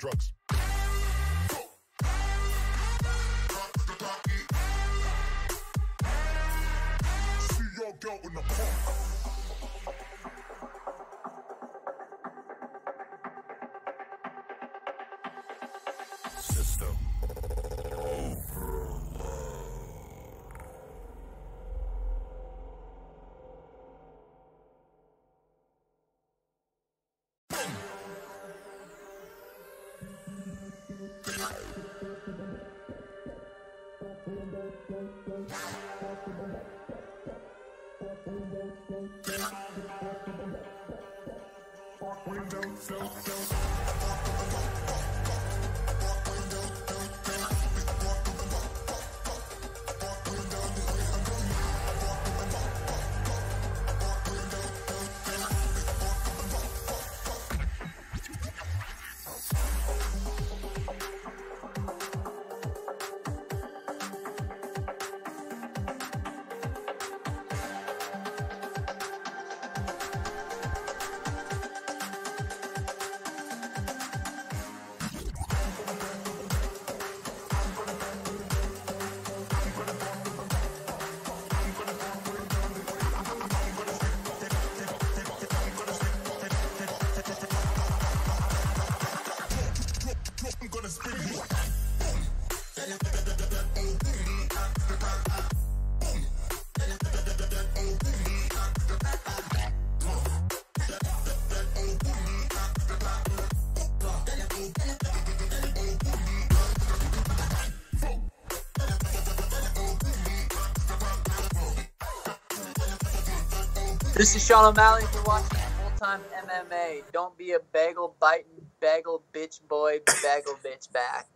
Drugs. See your girl in the park. System overload. This is Sean O'Malley. If you're watching full-time MMA, don't be a bagel-biting, bagel bitch boy, bagel bitch back.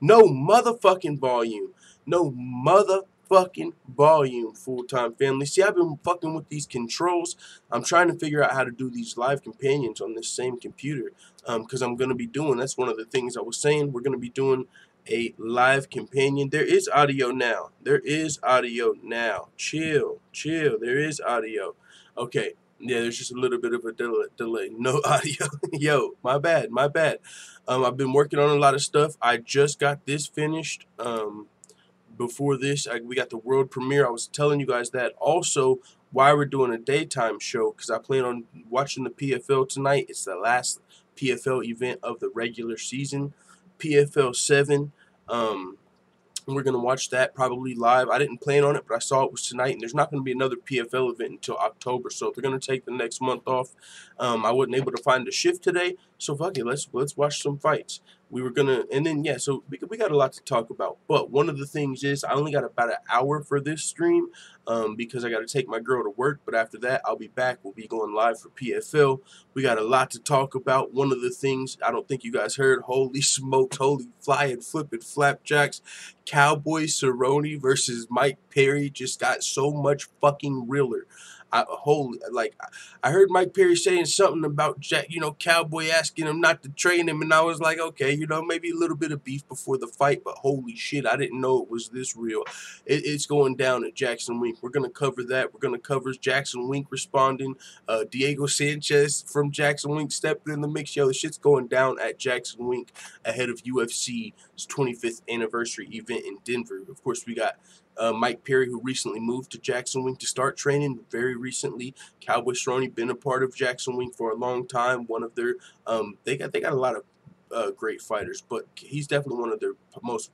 No motherfucking volume. No motherfucking volume, full-time family. See, I've been fucking with these controls. I'm trying to figure out how to do these live companions on this same computer. Because I'm going to be doing, that's one of the things I was saying, we're going to be doing a live companion. There is audio now. There is audio now. Chill. There is audio. Okay. Yeah, there's just a little bit of a delay. No audio. Yo, my bad. I've been working on a lot of stuff. I just got this finished. Before this, we got the world premiere. I was telling you guys that. Also, why we're doing a daytime show, because I plan on watching the PFL tonight. It's the last PFL event of the regular season. PFL 7. We're going to watch that probably live. I didn't plan on it, but I saw it was tonight, and there's not going to be another PFL event until October, so they're going to take the next month off. I wasn't able to find a shift today, so fuck it, let's watch some fights. We were going to, and then, yeah, so we got a lot to talk about, but one of the things is I only got about an hour for this stream because I got to take my girl to work, but after that, I'll be back. We'll be going live for PFL. We got a lot to talk about. One of the things I don't think you guys heard, holy smokes, holy flying, flipping flapjacks, Cowboy Cerrone versus Mike Perry just got so much fucking realer. I heard Mike Perry saying something about Cowboy asking him not to train him, and I was like, okay, maybe a little bit of beef before the fight, but holy shit, I didn't know it was this real. It's going down at JacksonWink. We're gonna cover that. We're gonna cover JacksonWink responding. Diego Sanchez from JacksonWink stepped in the mix. Yo, the shit's going down at JacksonWink ahead of UFC's 25th anniversary event in Denver. Of course, we got Mike Perry, who recently moved to JacksonWink to start training very recently. Cowboy Cerrone been a part of JacksonWink for a long time. One of their they got a lot of great fighters, but he's definitely one of their most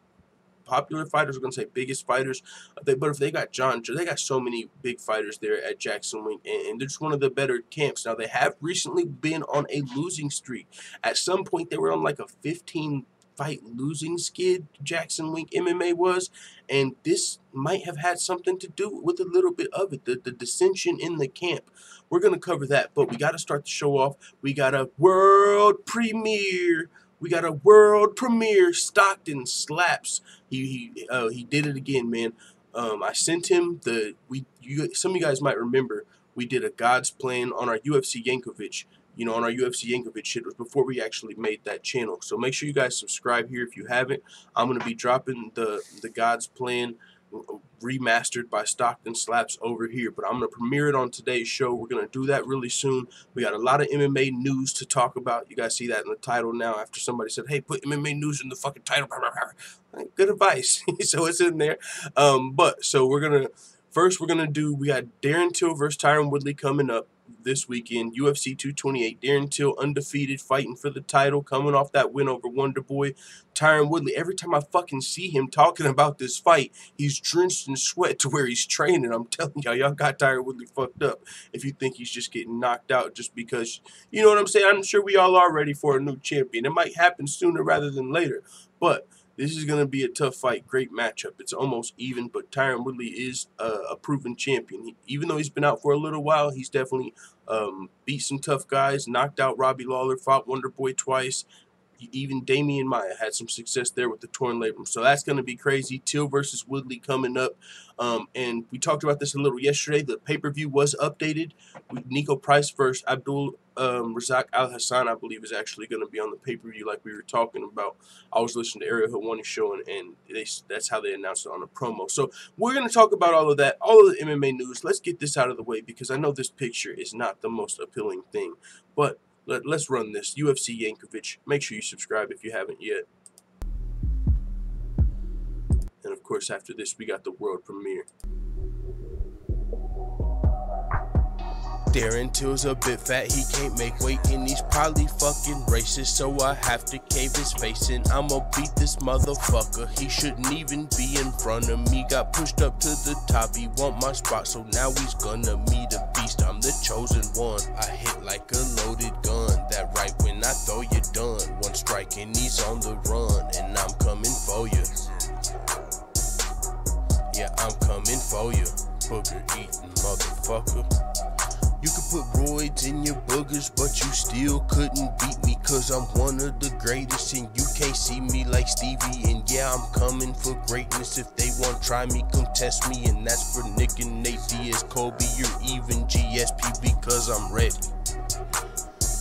popular fighters. We're gonna say biggest fighters. But if they got they got so many big fighters there at JacksonWink, and they're just one of the better camps. Now they have recently been on a losing streak. At some point, they were on like a 15-fight losing skid. JacksonWink MMA was, and this might have had something to do with a little bit of it. The dissension in the camp. We're gonna cover that, but we got to start the show off. We got a world premiere. Stockton slaps. He did it again, man. I sent him some of you guys might remember we did a God's Plan on our UFC Yankovic. On our UFC Yankovic shit. It was before we actually made that channel. So make sure you guys subscribe here if you haven't. I'm gonna be dropping the God's Plan remastered by Stockton Slaps over here, but I'm going to premiere it on today's show. We're going to do that really soon. We got a lot of MMA news to talk about. You guys see that in the title now after somebody said, hey, put MMA news in the fucking title. Good advice. So it's in there. We got Darren Till versus Tyron Woodley coming up. this weekend. UFC 228. Darren Till undefeated, fighting for the title, coming off that win over Wonderboy. Tyron Woodley. Every time I fucking see him talking about this fight, he's drenched in sweat to where he's training. I'm telling y'all got Tyron Woodley fucked up if you think he's just getting knocked out just because, you know what I'm saying? I'm sure we all are ready for a new champion. It might happen sooner rather than later, but this is going to be a tough fight. Great matchup. It's almost even, but Tyron Woodley is a proven champion. Even though he's been out for a little while, he's definitely beat some tough guys, knocked out Robbie Lawler, fought Wonderboy twice. Even Damian Maia had some success there with the torn labrum. So that's going to be crazy. Till versus Woodley coming up. And we talked about this a little yesterday. The pay-per-view was updated. Nico Price versus Abdul Razak Al Hassan, I believe, is actually going to be on the pay-per-view like we were talking about. I was listening to Ariel Helwani show, and that's how they announced it on the promo. So we're going to talk about all of that, all of the MMA news. Let's get this out of the way because I know this picture is not the most appealing thing. But let's run this. UFC Yankovic. Make sure you subscribe if you haven't yet. And of course, after this, we got the world premiere. Darren Till's a bit fat, he can't make weight, and he's probably fucking racist, so I have to cave his face in. I'ma beat this motherfucker, he shouldn't even be in front of me. Got pushed up to the top, he want my spot, so now he's gonna meet a beast. I'm the chosen one, I hit like a loaded gun. That right when I throw you done. One strike and he's on the run, and I'm coming for you. Yeah, I'm coming for you, booger eating motherfucker. You could put roids in your boogers, but you still couldn't beat me, cause I'm one of the greatest and you can't see me like Stevie. And yeah, I'm coming for greatness. If they want try me, come test me, and that's for Nick and Nate Diaz, Colby, you're even GSP because I'm ready.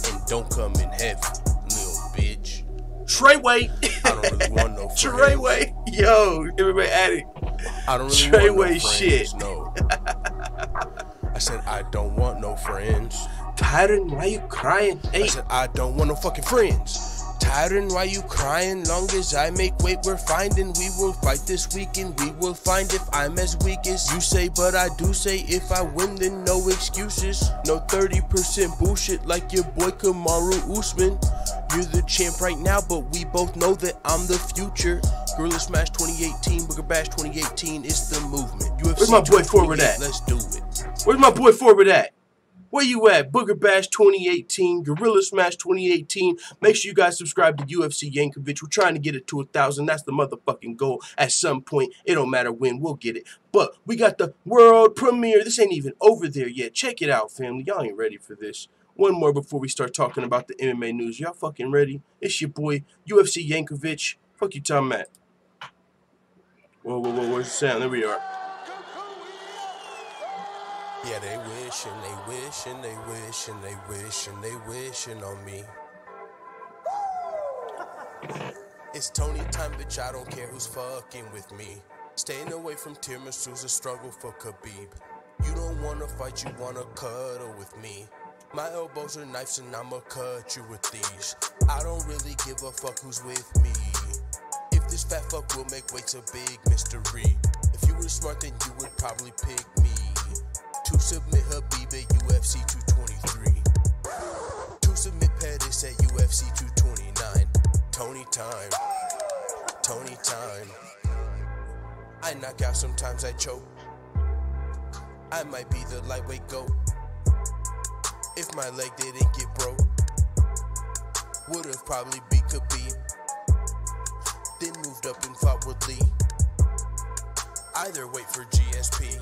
And don't come in heavy, little bitch. Treyway. I don't really want no friends. Treyway. Yo, everybody addict. I don't really want no friends, shit. No. I said, I don't want no friends. Tyron, why you crying? Hey. I said, I don't want no fucking friends. Tyron, why you crying? Long as I make weight, we're fine. And we will fight this weekend. We will find if I'm as weak as you say. But I do say if I win, then no excuses. No 30% bullshit like your boy Kamaru Usman. You're the champ right now, but we both know that I'm the future. Gorilla Smash 2018, Booger Bash 2018 is the movement. UFC Where's my boy Forward at? Let's do it. Where's my boy Forward at? Where you at? Booger Bash 2018, Gorilla Smash 2018. Make sure you guys subscribe to UFC Yankovic. We're trying to get it to 1,000. That's the motherfucking goal. At some point, it don't matter when, we'll get it. But we got the world premiere. This ain't even over there yet. Check it out, family. Y'all ain't ready for this. One more before we start talking about the MMA news. Y'all fucking ready? It's your boy, UFC Yankovic. Fuck you, Tom Matt. Whoa, where's the sound? There we are. Yeah, they wish and they wish and they wish and they wish and they wishing on me. It's Tony time, bitch, I don't care who's fucking with me. Staying away from tiramisu's a struggle for Khabib. You don't wanna fight, you wanna cuddle with me. My elbows are knives and I'ma cut you with these. I don't really give a fuck who's with me. If this fat fuck will make weights a big mystery. If you were smart, then you would probably pick me. To submit Habib at UFC 223. To submit Pettis at UFC 229. Tony time. Tony time. I knock out, sometimes I choke. I might be the lightweight GOAT. If my leg didn't get broke, would've probably beat Khabib. Then moved up and fought Woodley. Either wait for GSP.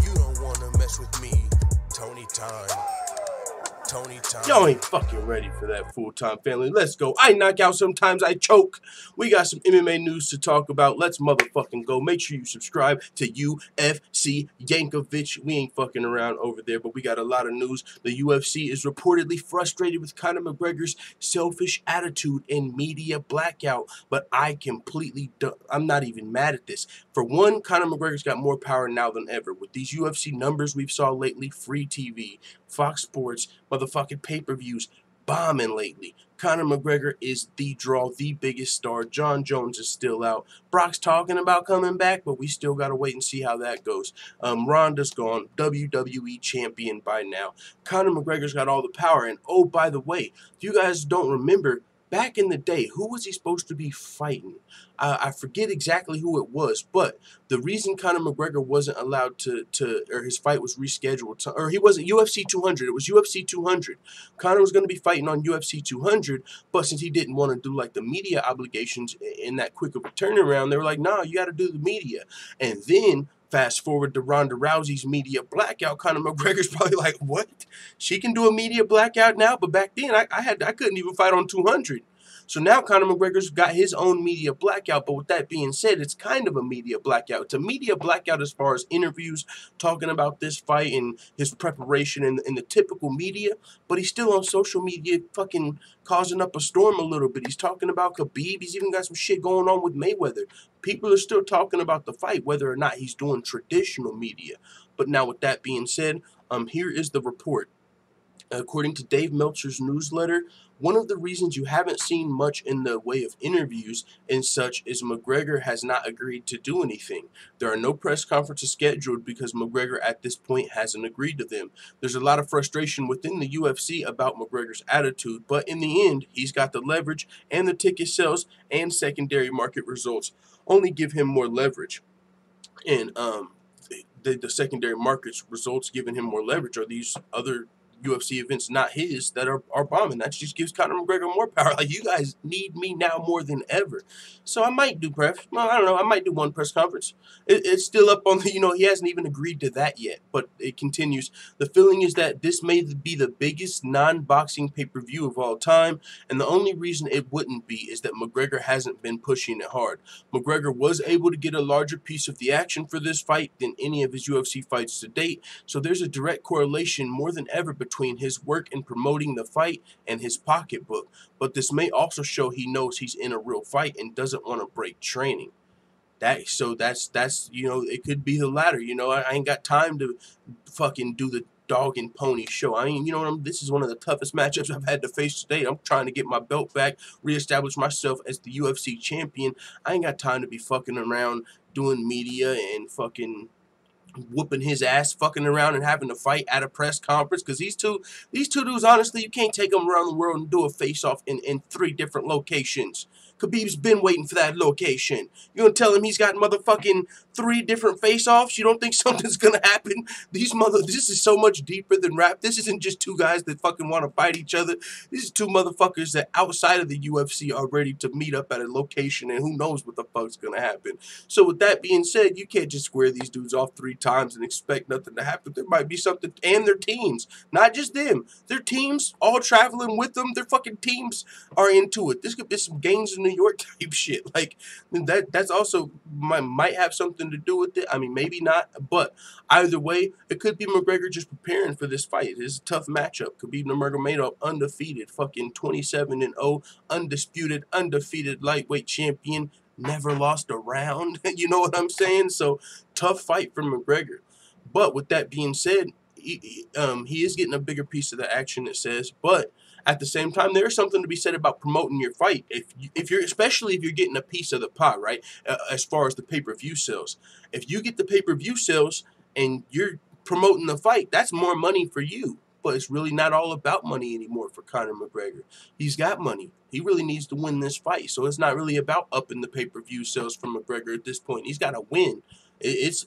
You don't wanna mess with me. Tony time. Tony time. Y'all ain't fucking ready for that full-time family. Let's go. I knock out, sometimes I choke. We got some MMA news to talk about. Let's motherfucking go. Make sure you subscribe to UFC Yankovic. We ain't fucking around over there, but we got a lot of news. The UFC is reportedly frustrated with Conor McGregor's selfish attitude and media blackout, but I'm not even mad at this. For one, Conor McGregor's got more power now than ever. With these UFC numbers we've saw lately, free TV, Fox Sports, motherfucking pay-per-views bombing lately. Conor McGregor is the draw, the biggest star. John Jones is still out. Brock's talking about coming back, but we still got to wait and see how that goes. Ronda's gone, WWE champion by now. Conor McGregor's got all the power. And oh, by the way, if you guys don't remember, back in the day, who was he supposed to be fighting? I forget exactly who it was, but the reason Conor McGregor wasn't allowed or his fight was rescheduled, or he wasn't UFC 200. It was UFC 200. Conor was going to be fighting on UFC 200, but since he didn't want to do like the media obligations in that quick of a turnaround, they were like, nah, you got to do the media. And then fast forward to Ronda Rousey's media blackout, Conor McGregor's probably like, what? She can do a media blackout now? But back then, I couldn't even fight on 200. So now Conor McGregor's got his own media blackout, but with that being said, it's kind of a media blackout. It's a media blackout as far as interviews, talking about this fight and his preparation in the typical media, but he's still on social media fucking causing up a storm a little bit. He's talking about Khabib. He's even got some shit going on with Mayweather. People are still talking about the fight, whether or not he's doing traditional media. But now with that being said, here is the report. According to Dave Meltzer's newsletter, one of the reasons you haven't seen much in the way of interviews and such is McGregor has not agreed to do anything. There are no press conferences scheduled because McGregor at this point hasn't agreed to them. There's a lot of frustration within the UFC about McGregor's attitude, but in the end, he's got the leverage, and the ticket sales and secondary market results only give him more leverage. And the secondary markets results giving him more leverage are these other UFC events, not his, that are bombing. That just gives Conor McGregor more power. Like, you guys need me now more than ever. So I might do I don't know. I might do one press conference. It's still up on the, he hasn't even agreed to that yet, but it continues. The feeling is that this may be the biggest non-boxing pay-per-view of all time, and the only reason it wouldn't be is that McGregor hasn't been pushing it hard. McGregor was able to get a larger piece of the action for this fight than any of his UFC fights to date, so there's a direct correlation more than ever between his work in promoting the fight and his pocketbook, but this may also show he knows he's in a real fight and doesn't want to break training. That's it could be the latter. I ain't got time to fucking do the dog and pony show. I mean, this is one of the toughest matchups I've had to face today. I'm trying to get my belt back, reestablish myself as the UFC champion. I ain't got time to be fucking around doing media and fucking whooping his ass, fucking around and having to fight at a press conference, because these two dudes, honestly, you can't take them around the world and do a face-off in 3 different locations. Khabib's been waiting for that location. You gonna tell him he's got motherfucking 3 different face-offs? You don't think something's gonna happen? This is so much deeper than rap. This isn't just 2 guys that fucking want to fight each other. This is 2 motherfuckers that outside of the UFC are ready to meet up at a location, and who knows what the fuck's gonna happen. So with that being said, you can't just square these dudes off 3 times and expect nothing to happen. There might be something, and their teams, not just them. Their teams all traveling with them. Their fucking teams are into it. This could be some gangs in New York type shit. Like, that's also might have something to do with it. I mean, maybe not, but either way, it could be McGregor just preparing for this fight. It's a tough matchup. Khabib Nurmagomedov, undefeated, fucking 27-0, undefeated lightweight champion, never lost a round. You know what I'm saying? So tough fight for McGregor. But with that being said, he is getting a bigger piece of the action, it says, but at the same time, there's something to be said about promoting your fight. Especially if you're getting a piece of the pie, right? As far as the pay-per-view sales. If you get the pay-per-view sales and you're promoting the fight, that's more money for you. But it's really not all about money anymore for Conor McGregor. He's got money. He really needs to win this fight. So it's not really about upping the pay-per-view sales for McGregor at this point. He's got to win. It's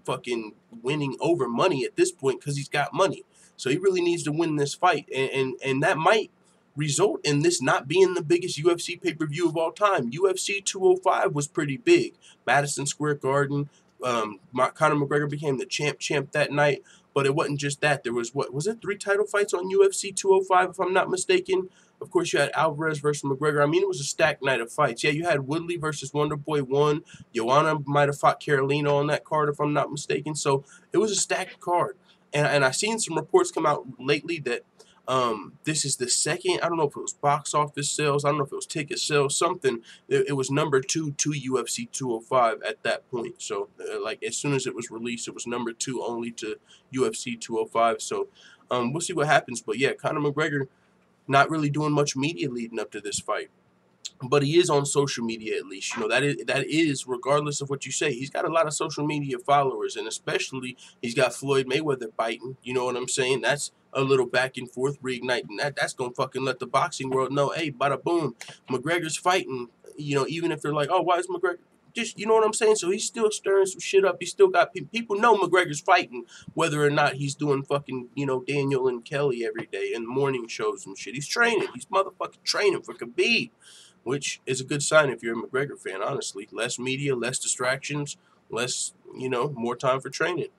fucking winning over money at this point because he's got money. So he really needs to win this fight, and that might result in this not being the biggest UFC pay-per-view of all time. UFC 205 was pretty big. Madison Square Garden. Conor McGregor became the champ that night, but it wasn't just that. There was, 3 title fights on UFC 205, if I'm not mistaken? Of course, you had Alvarez versus McGregor. I mean, it was a stacked night of fights. Yeah, you had Woodley versus Wonderboy 1. Joanna might have fought Carolina on that card, if I'm not mistaken. So it was a stacked card. And I've seen some reports come out lately that this is the second, I don't know if it was box office sales, I don't know if it was ticket sales, something. It was number 2 to UFC 205 at that point. So, like, as soon as it was released, it was number 2 only to UFC 205. So, we'll see what happens. But, yeah, Conor McGregor not really doing much media leading up to this fight. But he is on social media, at least. You know, that is regardless of what you say. He's got a lot of social media followers, and especially he's got Floyd Mayweather biting. You know what I'm saying? That's a little back and forth reigniting that. That's gonna fucking let the boxing world know, hey, bada boom, McGregor's fighting. You know, even if they're like, oh, why is McGregor? Just, you know what I'm saying? So he's still stirring some shit up. He's still got people know McGregor's fighting, whether or not he's doing fucking, you know, Daniel and Kelly every day and morning shows and shit. He's training. He's motherfucking training for Khabib, which is a good sign if you're a McGregor fan, honestly. Less media, less distractions, less, you know, more time for training.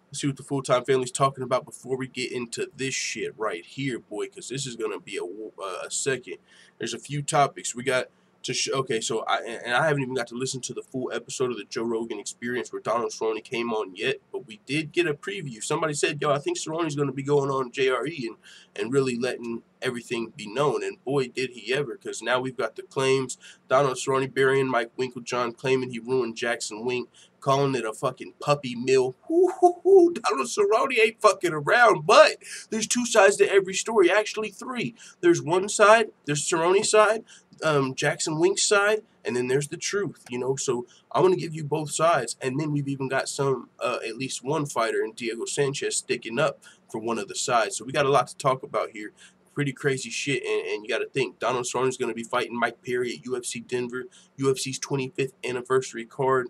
Let's see what the full-time family's talking about before we get into this shit right here, boy, because this is going to be a second. There's a few topics. We got to okay, so I haven't even got to listen to the full episode of the Joe Rogan Experience where Donald Cerrone came on yet, but we did get a preview. Somebody said, yo, I think Cerrone's going to be going on JRE and really letting everything be known, and boy, did he ever, because now we've got the claims. Donald Cerrone burying Mike Winkeljohn, claiming he ruined Jackson Wink, calling it a fucking puppy mill. Donald Cerrone ain't fucking around, but there's two sides to every story, actually three. There's one side, there's Cerrone's side, Jackson Wink's side, and then there's the truth, you know. So I want to give you both sides, and then we've even got some, at least one fighter in Diego Sanchez sticking up for one of the sides. So we got a lot to talk about here. Pretty crazy shit, and you got to think Donald Cerrone is going to be fighting Mike Perry at UFC Denver, UFC's 25th anniversary card.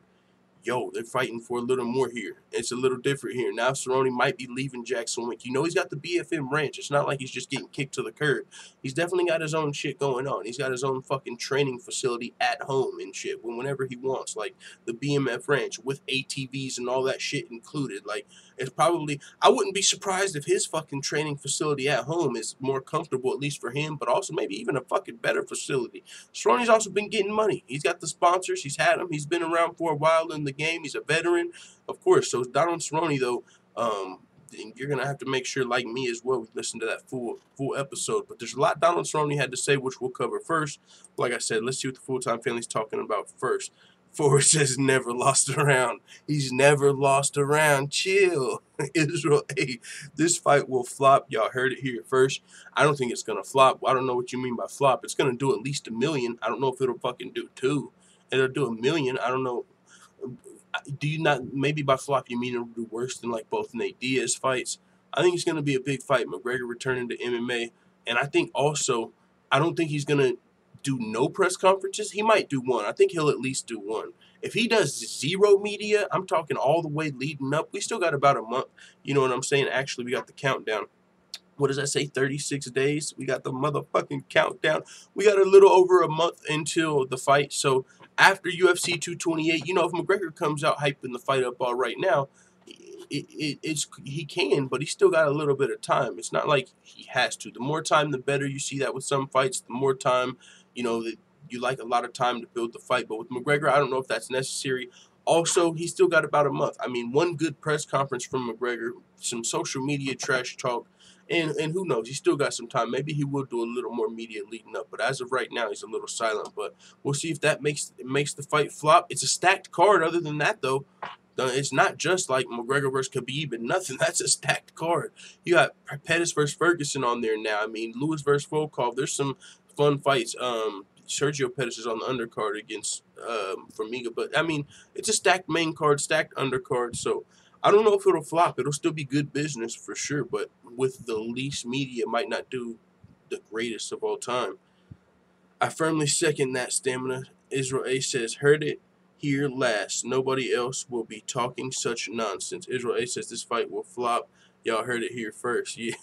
Yo, they're fighting for a little more here. It's a little different here. Now Cerrone might be leaving Jackson-Wink. You know he's got the BFM ranch. It's not like he's just getting kicked to the curb. He's definitely got his own shit going on. He's got his own fucking training facility at home and shit whenever he wants. Like the BMF ranch with ATVs and all that shit included. Like it's probably, I wouldn't be surprised if his fucking training facility at home is more comfortable, at least for him, but also maybe even a fucking better facility. Cerrone's also been getting money. He's got the sponsors. He's had them. He's been around for a while in the game. He's a veteran, of course. So Donald Cerrone, though, you're gonna have to make sure, like me as well, we listen to that full episode. But there's a lot Donald Cerrone had to say, which we'll cover first. Like I said, let's see what the full-time family's talking about first. Forrest says never lost a round. He's never lost a round. Chill. Israel, hey, this fight will flop. Y'all heard it here first. I don't think it's gonna flop. I don't know what you mean by flop. It's gonna do at least 1 million. I don't know if it'll fucking do 2. It'll do 1 million. I don't know. Do you not, maybe by flop you mean it'll do worse than like both Nate Diaz fights? I think it's going to be a big fight. McGregor returning to MMA. And I think also, I don't think he's going to do no press conferences. He might do one. I think he'll at least do one. If he does 0 media, I'm talking all the way leading up. We still got about a month. You know what I'm saying? Actually, we got the countdown. What does that say? 36 days? We got the motherfucking countdown. We got a little over a month until the fight. So after UFC 228, you know, if McGregor comes out hyping the fight up all right now, he can, but he's still got a little bit of time. It's not like he has to. The more time, the better. You see that with some fights. The more time, you know, you like a lot of time to build the fight. But with McGregor, I don't know if that's necessary. Also, he's still got about a month. I mean, one good press conference from McGregor, some social media trash talk, and who knows? He's still got some time. Maybe he will do a little more media leading up. But as of right now, he's a little silent. But we'll see if that makes the fight flop. It's a stacked card. Other than that, though, it's not just like McGregor versus Khabib and nothing. That's a stacked card. You got Pettis versus Ferguson on there now. I mean, Lewis versus Volkov. There's some fun fights. Sergio Pettis is on the undercard against Formiga. But, I mean, it's a stacked main card, stacked undercard. So I don't know if it'll flop. It'll still be good business for sure. But with the least media, it might not do the greatest of all time. I firmly second that, Stamina. Israel A says, heard it here last. Nobody else will be talking such nonsense. Israel A says this fight will flop. Y'all heard it here first. Yeah,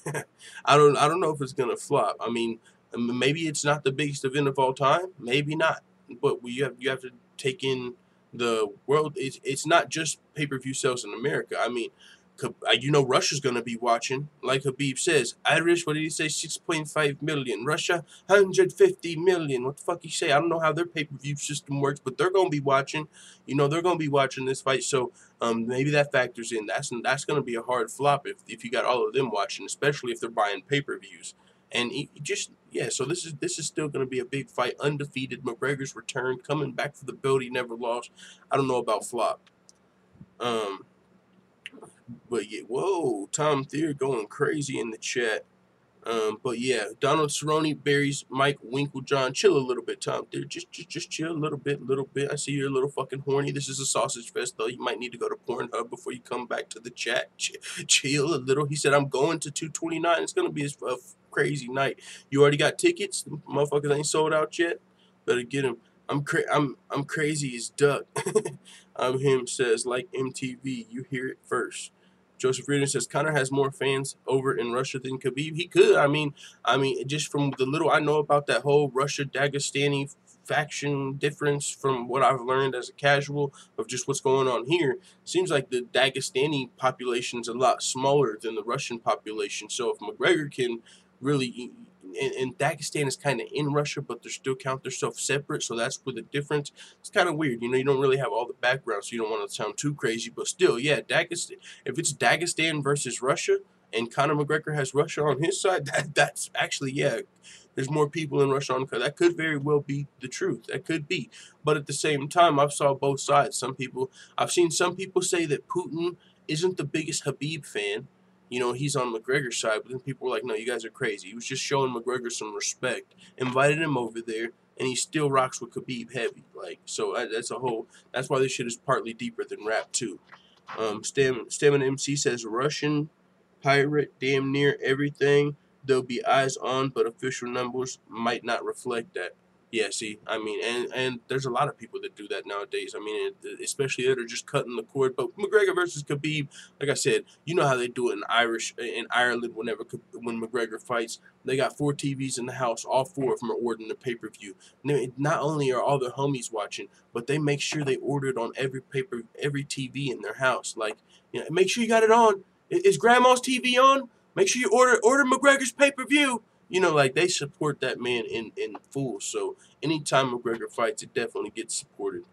I don't know if it's gonna flop. I mean, maybe it's not the biggest event of all time. Maybe not. But you have to take in the world. It's not just pay-per-view sales in America. I mean, you know Russia's going to be watching. Like Khabib says, Irish, what did he say, 6.5 million. Russia, 150 million. What the fuck he say? I don't know how their pay-per-view system works, but they're going to be watching. You know, they're going to be watching this fight. So maybe that factors in. That's going to be a hard flop if you got all of them watching, especially if they're buying pay-per-views. And so this is still going to be a big fight. Undefeated, McGregor's return, coming back for the belt he never lost. I don't know about flop. But yeah, whoa, Tom Thier going crazy in the chat. But yeah, Donald Cerrone buries Mike Winkeljohn. Chill a little bit, Tom. Dude, just chill a little bit. I see you're a little fucking horny. This is a sausage fest, though. You might need to go to Pornhub before you come back to the chat. Chill a little. He said, I'm going to 229. It's going to be a crazy night. You already got tickets? The motherfuckers ain't sold out yet? Better get them. I'm crazy as duck. I'm him, says, like MTV. You hear it first. Joseph Reardon says Conor has more fans over in Russia than Khabib. He could. I mean, just from the little I know about that whole Russia-Dagestani faction difference from what I've learned as a casual of just what's going on here, seems like the Dagestani population's a lot smaller than the Russian population. So if McGregor can really, and Dagestan is kind of in Russia, but they still count themselves separate, so that's where the difference. It's kind of weird, you don't really have all the background, so you don't want to sound too crazy, but still, yeah, Dagestan. If it's Dagestan versus Russia, and Conor McGregor has Russia on his side, that's actually, yeah, there's more people in Russia on. That could very well be the truth. That could be, but at the same time, I've saw both sides. I've seen some people say that Putin isn't the biggest Khabib fan. He's on McGregor's side, but then people were like, no, you guys are crazy. He was just showing McGregor some respect, invited him over there, and he still rocks with Khabib heavy. So that's why this shit is partly deeper than rap, too. Stamina MC says, Russian pirate, damn near everything. There'll be eyes on, but official numbers might not reflect that. Yeah, see, and there's a lot of people that do that nowadays. Especially that are just cutting the cord. But McGregor versus Khabib, like I said, you know how they do it in Ireland when McGregor fights. They got 4 TVs in the house. All 4 of them are ordering the pay-per-view. Not only are all their homies watching, but they make sure they order it on every TV in their house. Make sure you got it on. Is Grandma's TV on? Make sure you order McGregor's pay-per-view. They support that man in full. So anytime McGregor fights, it definitely gets supported.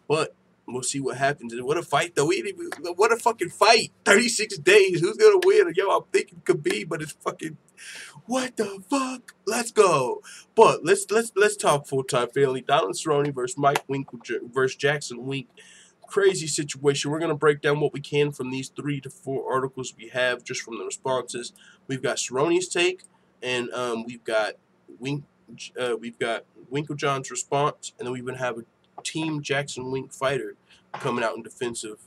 But we'll see what happens. What a fight, though. What a fucking fight. 36 days. Who's going to win? Yo, I'm thinking Khabib, but it's fucking... What the fuck? Let's go. But let's talk full-time family. Donald Cerrone versus Mike Winkeljohn versus Jackson-Wink. Crazy situation. We're going to break down what we can from these 3 to 4 articles we have just from the responses. We've got Cerrone's take. And we've got Winkeljohn's response, and then we even have a team Jackson-Wink fighter coming out in defense of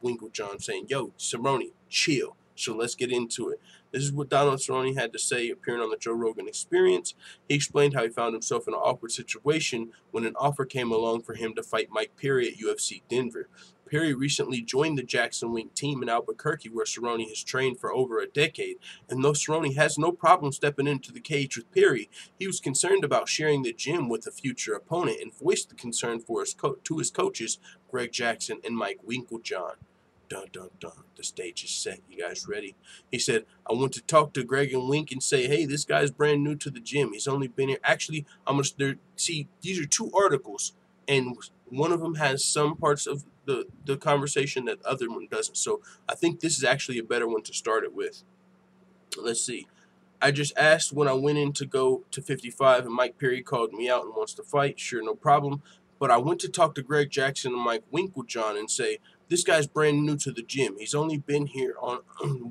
Winkeljohn, saying, "Yo, Cerrone, chill." So let's get into it. This is what Donald Cerrone had to say, appearing on the Joe Rogan Experience. He explained how he found himself in an awkward situation when an offer came along for him to fight Mike Perry at UFC Denver. Perry recently joined the Jackson-Wink team in Albuquerque, where Cerrone has trained for over a decade. And though Cerrone has no problem stepping into the cage with Perry, he was concerned about sharing the gym with a future opponent and voiced the concern to his coaches, Greg Jackson and Mike Winkeljohn. Dun, dun, dun. The stage is set. You guys ready? He said, I want to talk to Greg and Wink and say, hey, this guy's brand new to the gym. He's only been here. Actually, see, these are 2 articles, and one of them has some parts of the conversation that the other one doesn't. So I think this is actually a better one to start it with. Let's see. I just asked when I went in to go to 55, and Mike Perry called me out and wants to fight. Sure, no problem. But I went to talk to Greg Jackson and Mike Winkeljohn and say, this guy's brand new to the gym. He's only been here on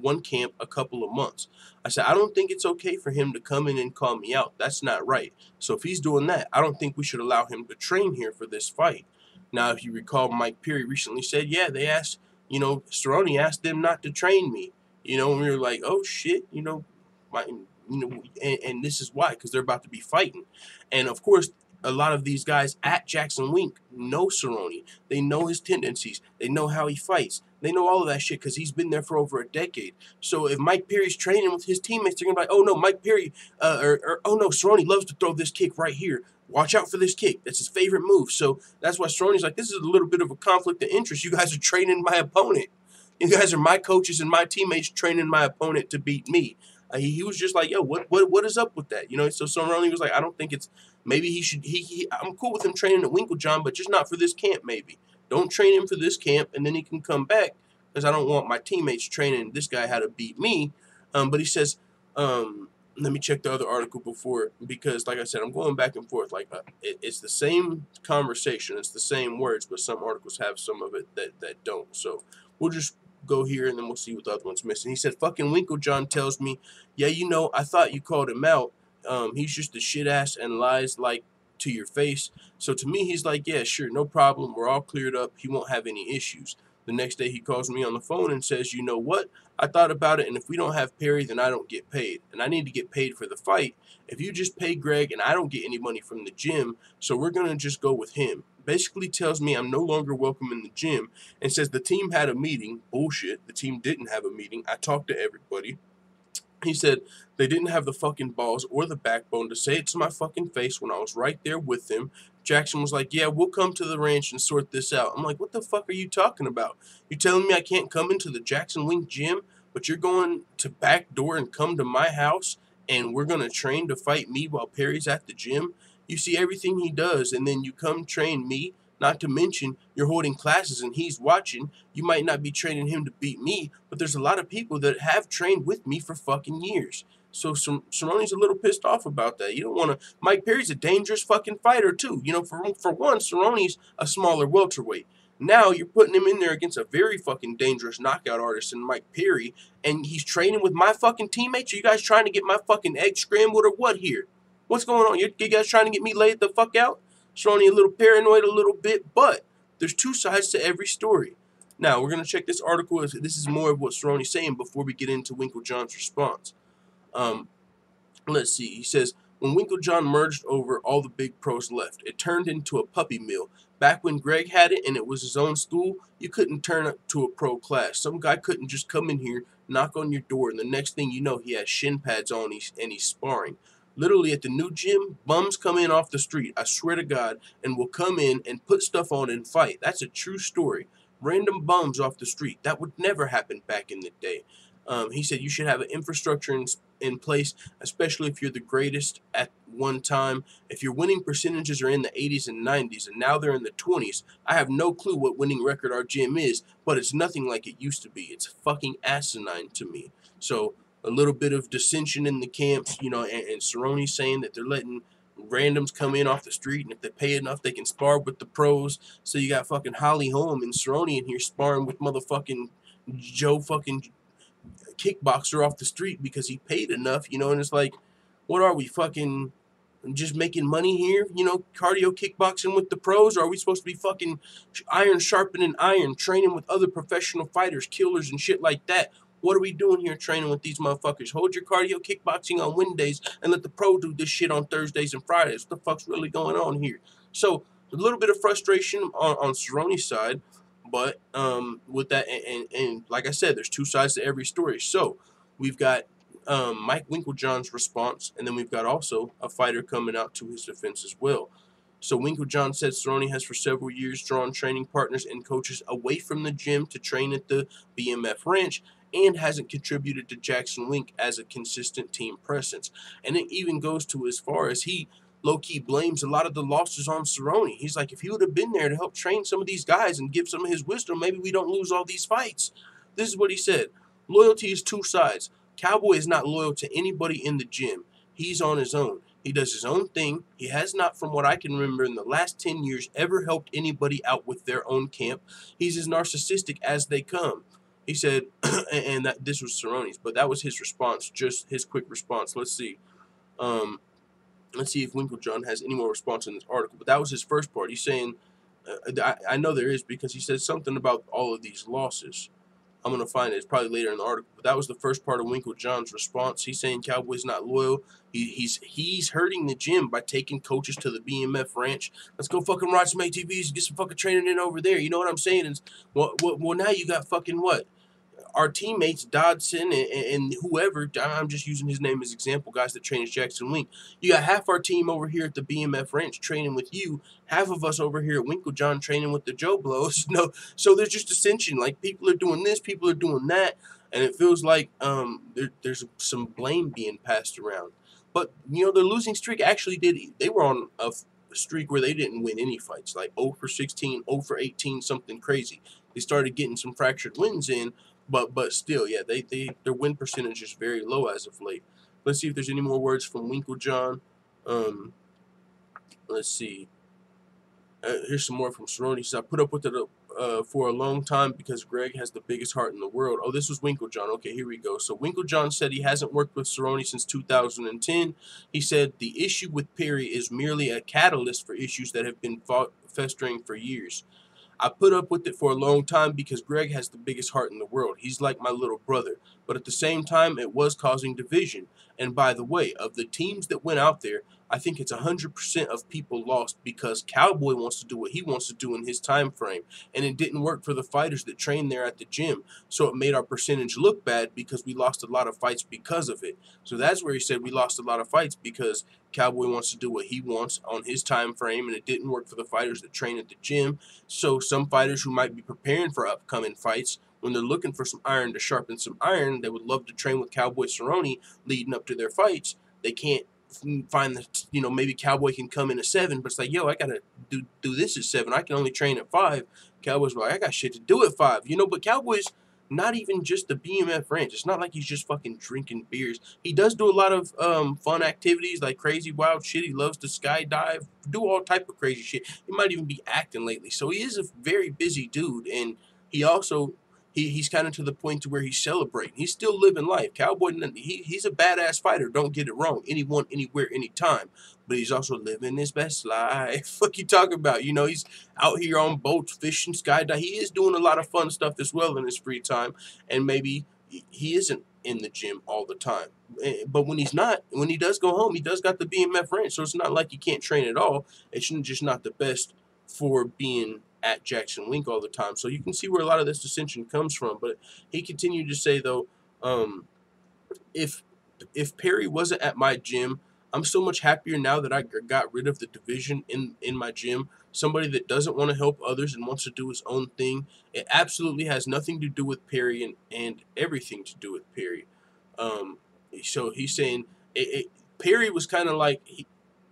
one camp a couple of months. I said, I don't think it's okay for him to come in and call me out. That's not right. So if he's doing that, I don't think we should allow him to train here for this fight. Now, if you recall, Mike Perry recently said, yeah, they asked, Cerrone asked them not to train me. And we were like, oh, shit, and this is why, because they're about to be fighting. And, of course, a lot of these guys at Jackson-Wink know Cerrone. They know his tendencies. They know how he fights. They know all of that shit because he's been there for over a decade. So if Mike Perry's training with his teammates, they're going to be like, oh, no, Mike Perry, oh, no, Cerrone loves to throw this kick right here. Watch out for this kick. That's his favorite move. So that's why Cerrone's like, this is a little bit of a conflict of interest. You guys are training my opponent. You guys are my coaches and my teammates training my opponent to beat me. He was just like, yo, what is up with that? So Cerrone was like, I don't think it's, maybe he should, I'm cool with him training at Winkeljohn, but just not for this camp, maybe. Don't train him for this camp, and then he can come back, because I don't want my teammates training this guy how to beat me. But he says, let me check the other article before, because like I said, I'm going back and forth. It's the same conversation, it's the same words, but some articles have some of it that don't. So we'll just go here, and then we'll see what the other one's missing. He said, fucking Winkeljohn tells me, yeah, you know, I thought you called him out. He's just a shit ass and lies like to your face. So to me, he's like, yeah, sure, no problem. We're all cleared up. He won't have any issues. The next day he calls me on the phone and says, you know what? I thought about it, and if we don't have Perry, then I don't get paid. And I need to get paid for the fight. If you just pay Greg and I don't get any money from the gym, so we're going to just go with him. Basically tells me I'm no longer welcome in the gym and says the team had a meeting. Bullshit. The team didn't have a meeting. I talked to everybody. He said they didn't have the fucking balls or the backbone to say it to my fucking face when I was right there with them. Jackson was like, yeah, we'll come to the ranch and sort this out. I'm like, what the fuck are you talking about? You telling me I can't come into the JacksonWink gym, but you're going to backdoor and come to my house and we're going to train to fight me while Perry's at the gym? You see everything he does, and then you come train me. Not to mention, you're holding classes and he's watching. You might not be training him to beat me, but there's a lot of people that have trained with me for fucking years. So Cerrone's a little pissed off about that. You don't want to... Mike Perry's a dangerous fucking fighter, too. You know, for one, Cerrone's a smaller welterweight. Now you're putting him in there against a very fucking dangerous knockout artist in Mike Perry, and he's training with my fucking teammates? Are you guys trying to get my fucking egg scrambled or what here? What's going on? You guys trying to get me laid the fuck out? Cerrone a little paranoid a little bit, but there's two sides to every story. Now, we're going to check this article. This is more of what Cerrone's saying before we get into Winkeljohn's response. Let's see. He says, when Winkeljohn merged over, all the big pros left. It turned into a puppy mill. Back when Greg had it and it was his own stool, you couldn't turn it to a pro class. Some guy couldn't just come in here, knock on your door, and the next thing you know, he has shin pads on and he's sparring. Literally at the new gym, bums come in off the street, I swear to God, and will come in and put stuff on and fight. That's a true story. Random bums off the street. That would never happen back in the day. He said you should have an infrastructure in place, especially if you're the greatest at one time. If your winning percentages are in the 80s and 90s, and now they're in the 20s, I have no clue what winning record our gym is, but it's nothing like it used to be. It's fucking asinine to me. So a little bit of dissension in the camps, you know, and Cerrone saying that they're letting randoms come in off the street, and if they pay enough, they can spar with the pros. So you got fucking Holly Holm and Cerrone in here sparring with motherfucking Joe fucking kickboxer off the street because he paid enough, you know, and it's like, what are we, fucking just making money here, you know, cardio kickboxing with the pros? Or are we supposed to be fucking iron sharpening iron, training with other professional fighters, killers and shit like that? What are we doing here training with these motherfuckers? Hold your cardio kickboxing on Wednesdays and let the pro do this shit on Thursdays and Fridays. What the fuck's really going on here? So a little bit of frustration on Cerrone's side, but with that, and like I said, there's two sides to every story. So we've got Mike Winkeljohn's response, and then we've got also a fighter coming out to his defense as well. So Winkeljohn said Cerrone has for several years drawn training partners and coaches away from the gym to train at the BMF ranch, and hasn't contributed to JacksonWink as a consistent team presence. And it even goes to as far as he low-key blames a lot of the losses on Cerrone. He's like, if he would have been there to help train some of these guys and give some of his wisdom, maybe we don't lose all these fights. This is what he said. Loyalty is two sides. Cowboy is not loyal to anybody in the gym. He's on his own. He does his own thing. He has not, from what I can remember, in the last 10 years, ever helped anybody out with their own camp. He's as narcissistic as they come. He said, and that this was Cerrone's, but that was his response, just his quick response. Let's see. Let's see if Winkeljohn has any more response in this article. But that was his first part. He's saying, I know there is, because he said something about all of these losses. I'm going to find it. It's probably later in the article. But that was the first part of Winkeljohn's response. He's saying Cowboy's not loyal. He's hurting the gym by taking coaches to the BMF ranch. Let's go fucking watch some ATVs, get some fucking training in over there. You know what I'm saying? It's, well, now you got fucking what? Our teammates, Dodson and whoever, I'm just using his name as example, guys that train at JacksonWink. You got half our team over here at the BMF ranch training with you, half of us over here at Winkeljohn training with the Joe Blows. No, so there's just dissension. Like, people are doing this, people are doing that, and it feels like there's some blame being passed around. But, you know, the losing streak actually they were on a streak where they didn't win any fights, like 0 for 16, 0 for 18, something crazy. They started getting some fractured wins in, but still, yeah, their win percentage is very low as of late. Let's see if there's any more words from Winkeljohn. Let's see. Here's some more from Cerrone. He says, I put up with it for a long time because Greg has the biggest heart in the world. Oh, this was Winkeljohn. Okay, here we go. So Winkeljohn said he hasn't worked with Cerrone since 2010. He said the issue with Perry is merely a catalyst for issues that have been festering for years. I put up with it for a long time because Greg has the biggest heart in the world. He's like my little brother. But at the same time, it was causing division. And by the way, of the teams that went out there, I think it's 100% of people lost because Cowboy wants to do what he wants to do in his time frame. And it didn't work for the fighters that trained there at the gym. So it made our percentage look bad because we lost a lot of fights because of it. So that's where he said we lost a lot of fights because Cowboy wants to do what he wants on his time frame, and it didn't work for the fighters that train at the gym. So some fighters who might be preparing for upcoming fights, when they're looking for some iron to sharpen some iron, they would love to train with Cowboy Cerrone leading up to their fights. They can't find that, maybe Cowboy can come in at 7, but it's like, yo, I gotta do this at 7. I can only train at 5. Cowboy's like, I got shit to do at 5, But Cowboy's not even just the BMF ranch. It's not like he's just fucking drinking beers. He does do a lot of fun activities, like crazy wild shit. He loves to skydive, do all type of crazy shit. He might even be acting lately. So he is a very busy dude, and he also he's kind of to the point to where he's celebrating. He's still living life. Cowboy, he's a badass fighter. Don't get it wrong. Anyone, anywhere, anytime. But he's also living his best life. Fuck you talking about? He's out here on boats, fishing, skydiving. He is doing a lot of fun stuff as well in his free time. And maybe he isn't in the gym all the time. But when he's not, when he does go home, he does got the BMF ranch. So it's not like he can't train at all. It's just not the best for being at JacksonWink all the time. So you can see where a lot of this dissension comes from. But he continued to say, though, if Perry wasn't at my gym, I'm so much happier now that I got rid of the division in my gym. Somebody that doesn't want to help others and wants to do his own thing. It absolutely has nothing to do with Perry and everything to do with Perry. So he's saying Perry was kind of like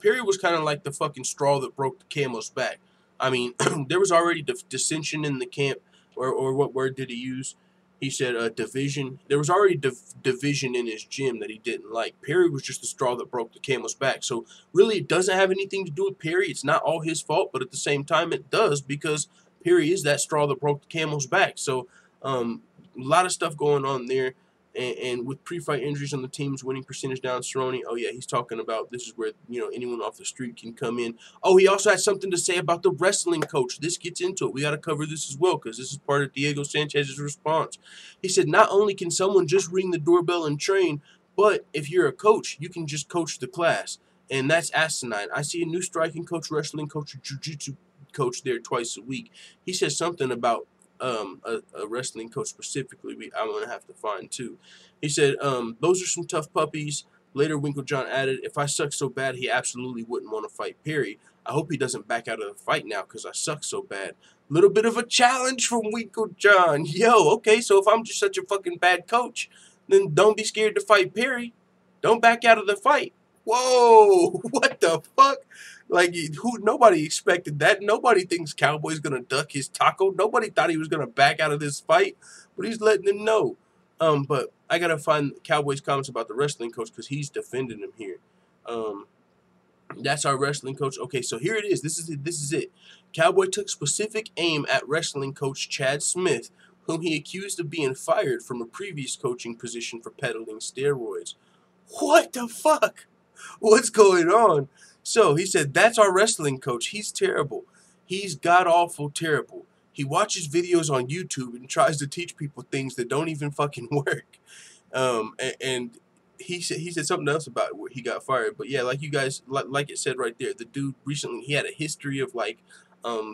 the fucking straw that broke the camel's back. I mean, there was already dissension in the camp, or what word did he use? He said division. There was already division in his gym that he didn't like. Perry was just the straw that broke the camel's back. So really, it doesn't have anything to do with Perry. It's not all his fault, but at the same time, it does because Perry is that straw that broke the camel's back. So a lot of stuff going on there. And with pre-fight injuries on the team's winning percentage down, Cerrone, oh yeah, he's talking about this is where, anyone off the street can come in. Oh, he also had something to say about the wrestling coach. This gets into it. We got to cover this as well because this is part of Diego Sanchez's response. He said, not only can someone just ring the doorbell and train, but if you're a coach, you can just coach the class. And that's asinine. I see a new striking coach, wrestling coach, jiu-jitsu coach there twice a week. He said something about a wrestling coach specifically I'm going to have to find too. He said, those are some tough puppies. Later, Winkeljohn added, if I suck so bad, he absolutely wouldn't want to fight Perry. I hope he doesn't back out of the fight now because I suck so bad. Little bit of a challenge from Winkeljohn. Yo, okay, so if I'm just such a fucking bad coach, then don't be scared to fight Perry. Don't back out of the fight. Whoa, what the fuck? Like, nobody expected that. Nobody thinks Cowboy's going to duck his taco. Nobody thought he was going to back out of this fight, but he's letting them know. But I got to find Cowboy's comments about the wrestling coach because he's defending him here. That's our wrestling coach. Okay, so here it is. This is it. Cowboy took specific aim at wrestling coach Chad Smith, whom he accused of being fired from a previous coaching position for peddling steroids. What the fuck? What's going on? So he said, that's our wrestling coach. He's terrible. He's god-awful terrible. He watches videos on YouTube and tries to teach people things that don't even fucking work. And he said something else about where he got fired. But yeah, like you guys, like it said right there, the dude recently, he had a history of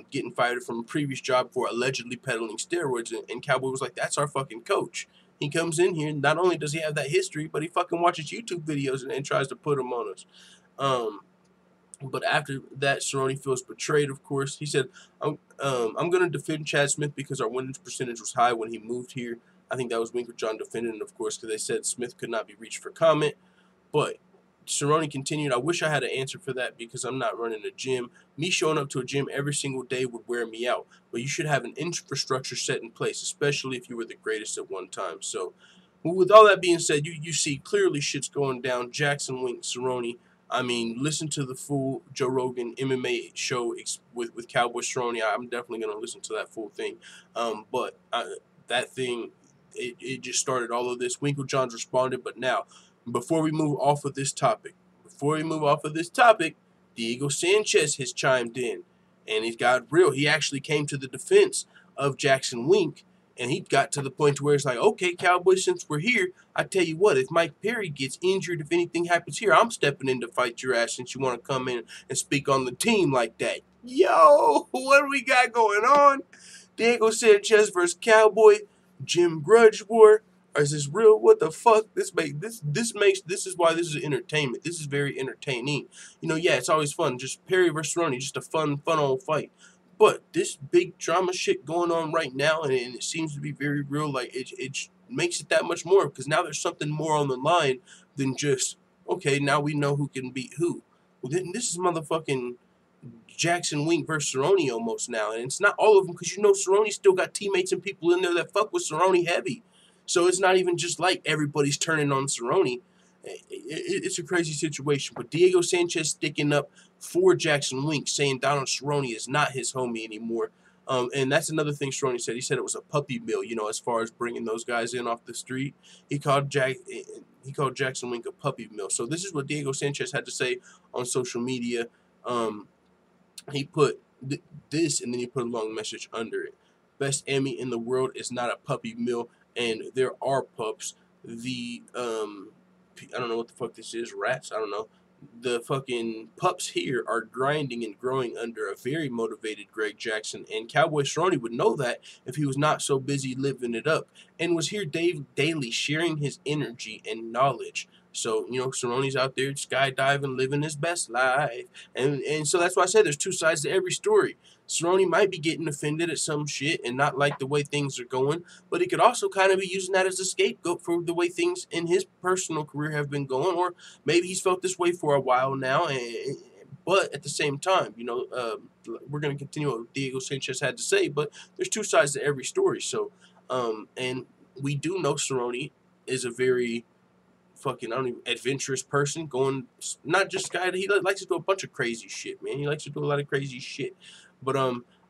getting fired from a previous job for allegedly peddling steroids. And Cowboy was like, that's our fucking coach. He comes in here, and not only does he have that history, but he fucking watches YouTube videos and tries to put them on us. But after that, Cerrone feels betrayed, of course. He said, I'm going to defend Chad Smith because our winning percentage was high when he moved here. I think that was Winkeljohn defending, of course, because they said Smith could not be reached for comment. But Cerrone continued, I wish I had an answer for that because I'm not running a gym. Me showing up to a gym every single day would wear me out. But you should have an infrastructure set in place, especially if you were the greatest at one time. So with all that being said, you see clearly shit's going down. JacksonWink, Cerrone. I mean, listen to the full Joe Rogan MMA show with Cowboy Cerrone. I'm definitely going to listen to that full thing. But that thing, it just started all of this. Winkeljohn's responded. But now, before we move off of this topic, Diego Sanchez has chimed in. And he's got real. He actually came to the defense of Jackson Wink. And he got to the point where it's like, okay, Cowboys, since we're here, I tell you what, if Mike Perry gets injured, if anything happens here, I'm stepping in to fight your ass since you want to come in and speak on the team like that. Yo, what do we got going on? Diego Sanchez versus Cowboy, Jim Grudge War. Is this real? What the fuck? This is why this is entertainment. This is very entertaining. You know, yeah, it's always fun. Just Perry versus Cerrone, just a fun old fight. But this big drama shit going on right now, and it seems to be very real, like, it makes it that much more, because now there's something more on the line than just, okay, now we know who can beat who. Well, then this is motherfucking Jackson Wink versus Cerrone almost now, and it's not all of them, because you know Cerrone still got teammates and people in there that fuck with Cerrone heavy. So it's not even just like everybody's turning on Cerrone. It's a crazy situation. But Diego Sanchez sticking up for Jackson Wink, saying Donald Cerrone is not his homie anymore. And that's another thing Cerrone said. He said it was a puppy mill, you know, as far as bringing those guys in off the street. He called Jackson Wink a puppy mill. So this is what Diego Sanchez had to say on social media. He put this, and then he put a long message under it. Best Emmy in the world is not a puppy mill, and there are pups. I don't know what the fuck this is, rats, I don't know. The fucking pups here are grinding and growing under a very motivated Greg Jackson, and Cowboy Cerrone would know that if he was not so busy living it up, and was here daily sharing his energy and knowledge. So, you know, Cerrone's out there skydiving, living his best life. And so that's why I said there's two sides to every story. Cerrone might be getting offended at some shit and not like the way things are going, but he could also kind of be using that as a scapegoat for the way things in his personal career have been going, or maybe he's felt this way for a while now. But at the same time, you know, we're going to continue what Diego Sanchez had to say, but there's two sides to every story. So, and we do know Cerrone is a very fucking, adventurous person, going, not just guy, he likes to do a bunch of crazy shit, man. He likes to do a lot of crazy shit. But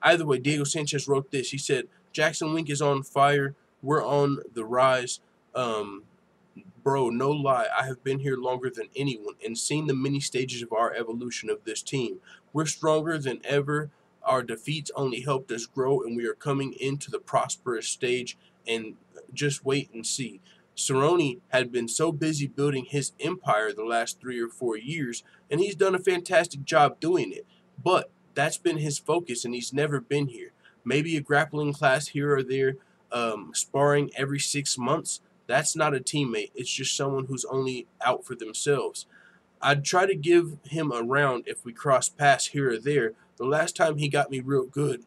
either way, Diego Sanchez wrote this. He said, Jackson Wink is on fire. We're on the rise. Bro, no lie, I have been here longer than anyone and seen the many stages of our evolution of this team. We're stronger than ever. Our defeats only helped us grow, and we are coming into the prosperous stage, and just wait and see. Cerrone had been so busy building his empire the last 3 or 4 years, and he's done a fantastic job doing it. But that's been his focus, and he's never been here. Maybe a grappling class here or there, sparring every 6 months. That's not a teammate. It's just someone who's only out for themselves. I'd try to give him a round if we cross paths here or there. The last time he got me real good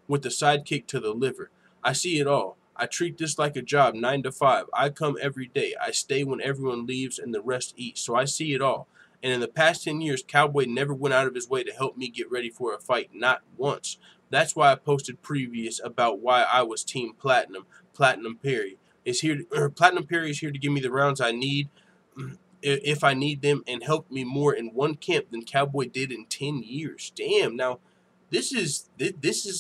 with the sidekick to the liver. I see it all. I treat this like a job, 9 to 5. I come every day. I stay when everyone leaves and the rest eat. So I see it all. And in the past 10 years, Cowboy never went out of his way to help me get ready for a fight, not once. That's why I posted previous about why I was Team Platinum. Platinum Perry is here. Platinum Perry is here to give me the rounds I need, if I need them, and help me more in one camp than Cowboy did in 10 years. Damn. Now, this is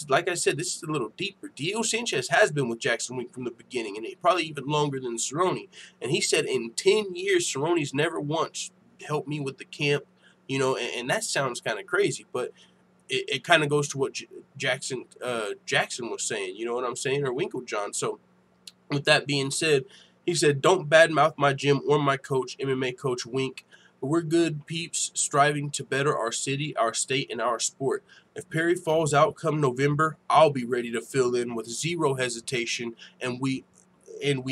like I said, this is a little deeper. Diego Sanchez has been with Jackson Wink from the beginning, and probably even longer than Cerrone. And he said in 10 years, Cerrone's never once helped me with the camp, you know, and that sounds kind of crazy, but it kind of goes to what Jackson was saying, you know what I'm saying, or Winkeljohn. So with that being said, he said, don't badmouth my gym or my coach, MMA coach Wink. We're good peeps striving to better our city, our state, and our sport. If Perry falls out come November, I'll be ready to fill in with zero hesitation, and we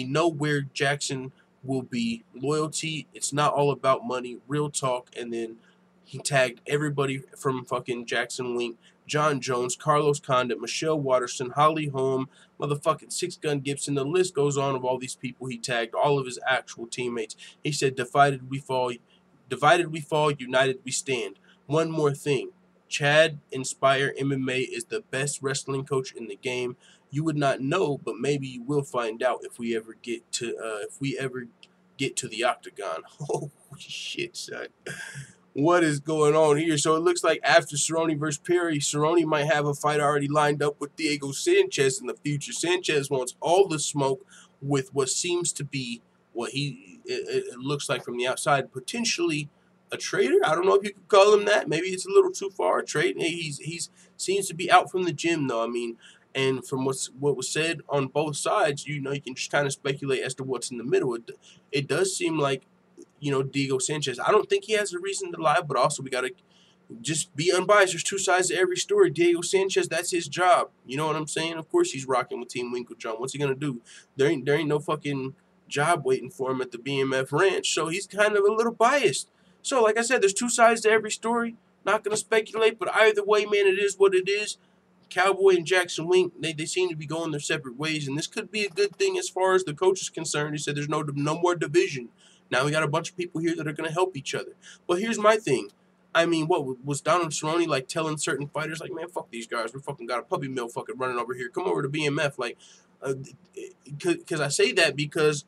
know where Jackson will be. Loyalty, it's not all about money, real talk. And then he tagged everybody from fucking Jackson Wink, John Jones, Carlos Condit, Michelle Watterson, Holly Holm, motherfucking Six Gun Gibson. The list goes on of all these people he tagged, all of his actual teammates. He said, divided we fall, united we stand. One more thing. Chad Inspire MMA is the best wrestling coach in the game. You would not know, but maybe you will find out if we ever get to the octagon. Oh shit, son. what is going on here? So it looks like after Cerrone versus Perry, Cerrone might have a fight already lined up with Diego Sanchez in the future. Sanchez wants all the smoke with what seems to be what it looks like from the outside, potentially a traitor. I don't know if you could call him that. Maybe it's a little too far. A trade. He's seems to be out from the gym though. I mean, and from what was said on both sides, you can just kind of speculate as to what's in the middle. It does seem like, Diego Sanchez. I don't think he has a reason to lie, but also we got to just be unbiased. There's two sides to every story. Diego Sanchez, that's his job. You know what I'm saying? Of course he's rocking with Team Winkeljohn. What's he going to do? There ain't no fucking job waiting for him at the BMF ranch, so he's kind of a little biased. So, like I said, there's two sides to every story. Not going to speculate, but either way, man, it is what it is. Cowboy and Jackson-Wink, they seem to be going their separate ways, and this could be a good thing as far as the coach is concerned. He said there's no more division. Now we got a bunch of people here that are going to help each other. But here's my thing. I mean, what was Donald Cerrone like telling certain fighters, like, man, fuck these guys. We fucking got a puppy mill fucking running over here. Come over to BMF. Like, because I say that because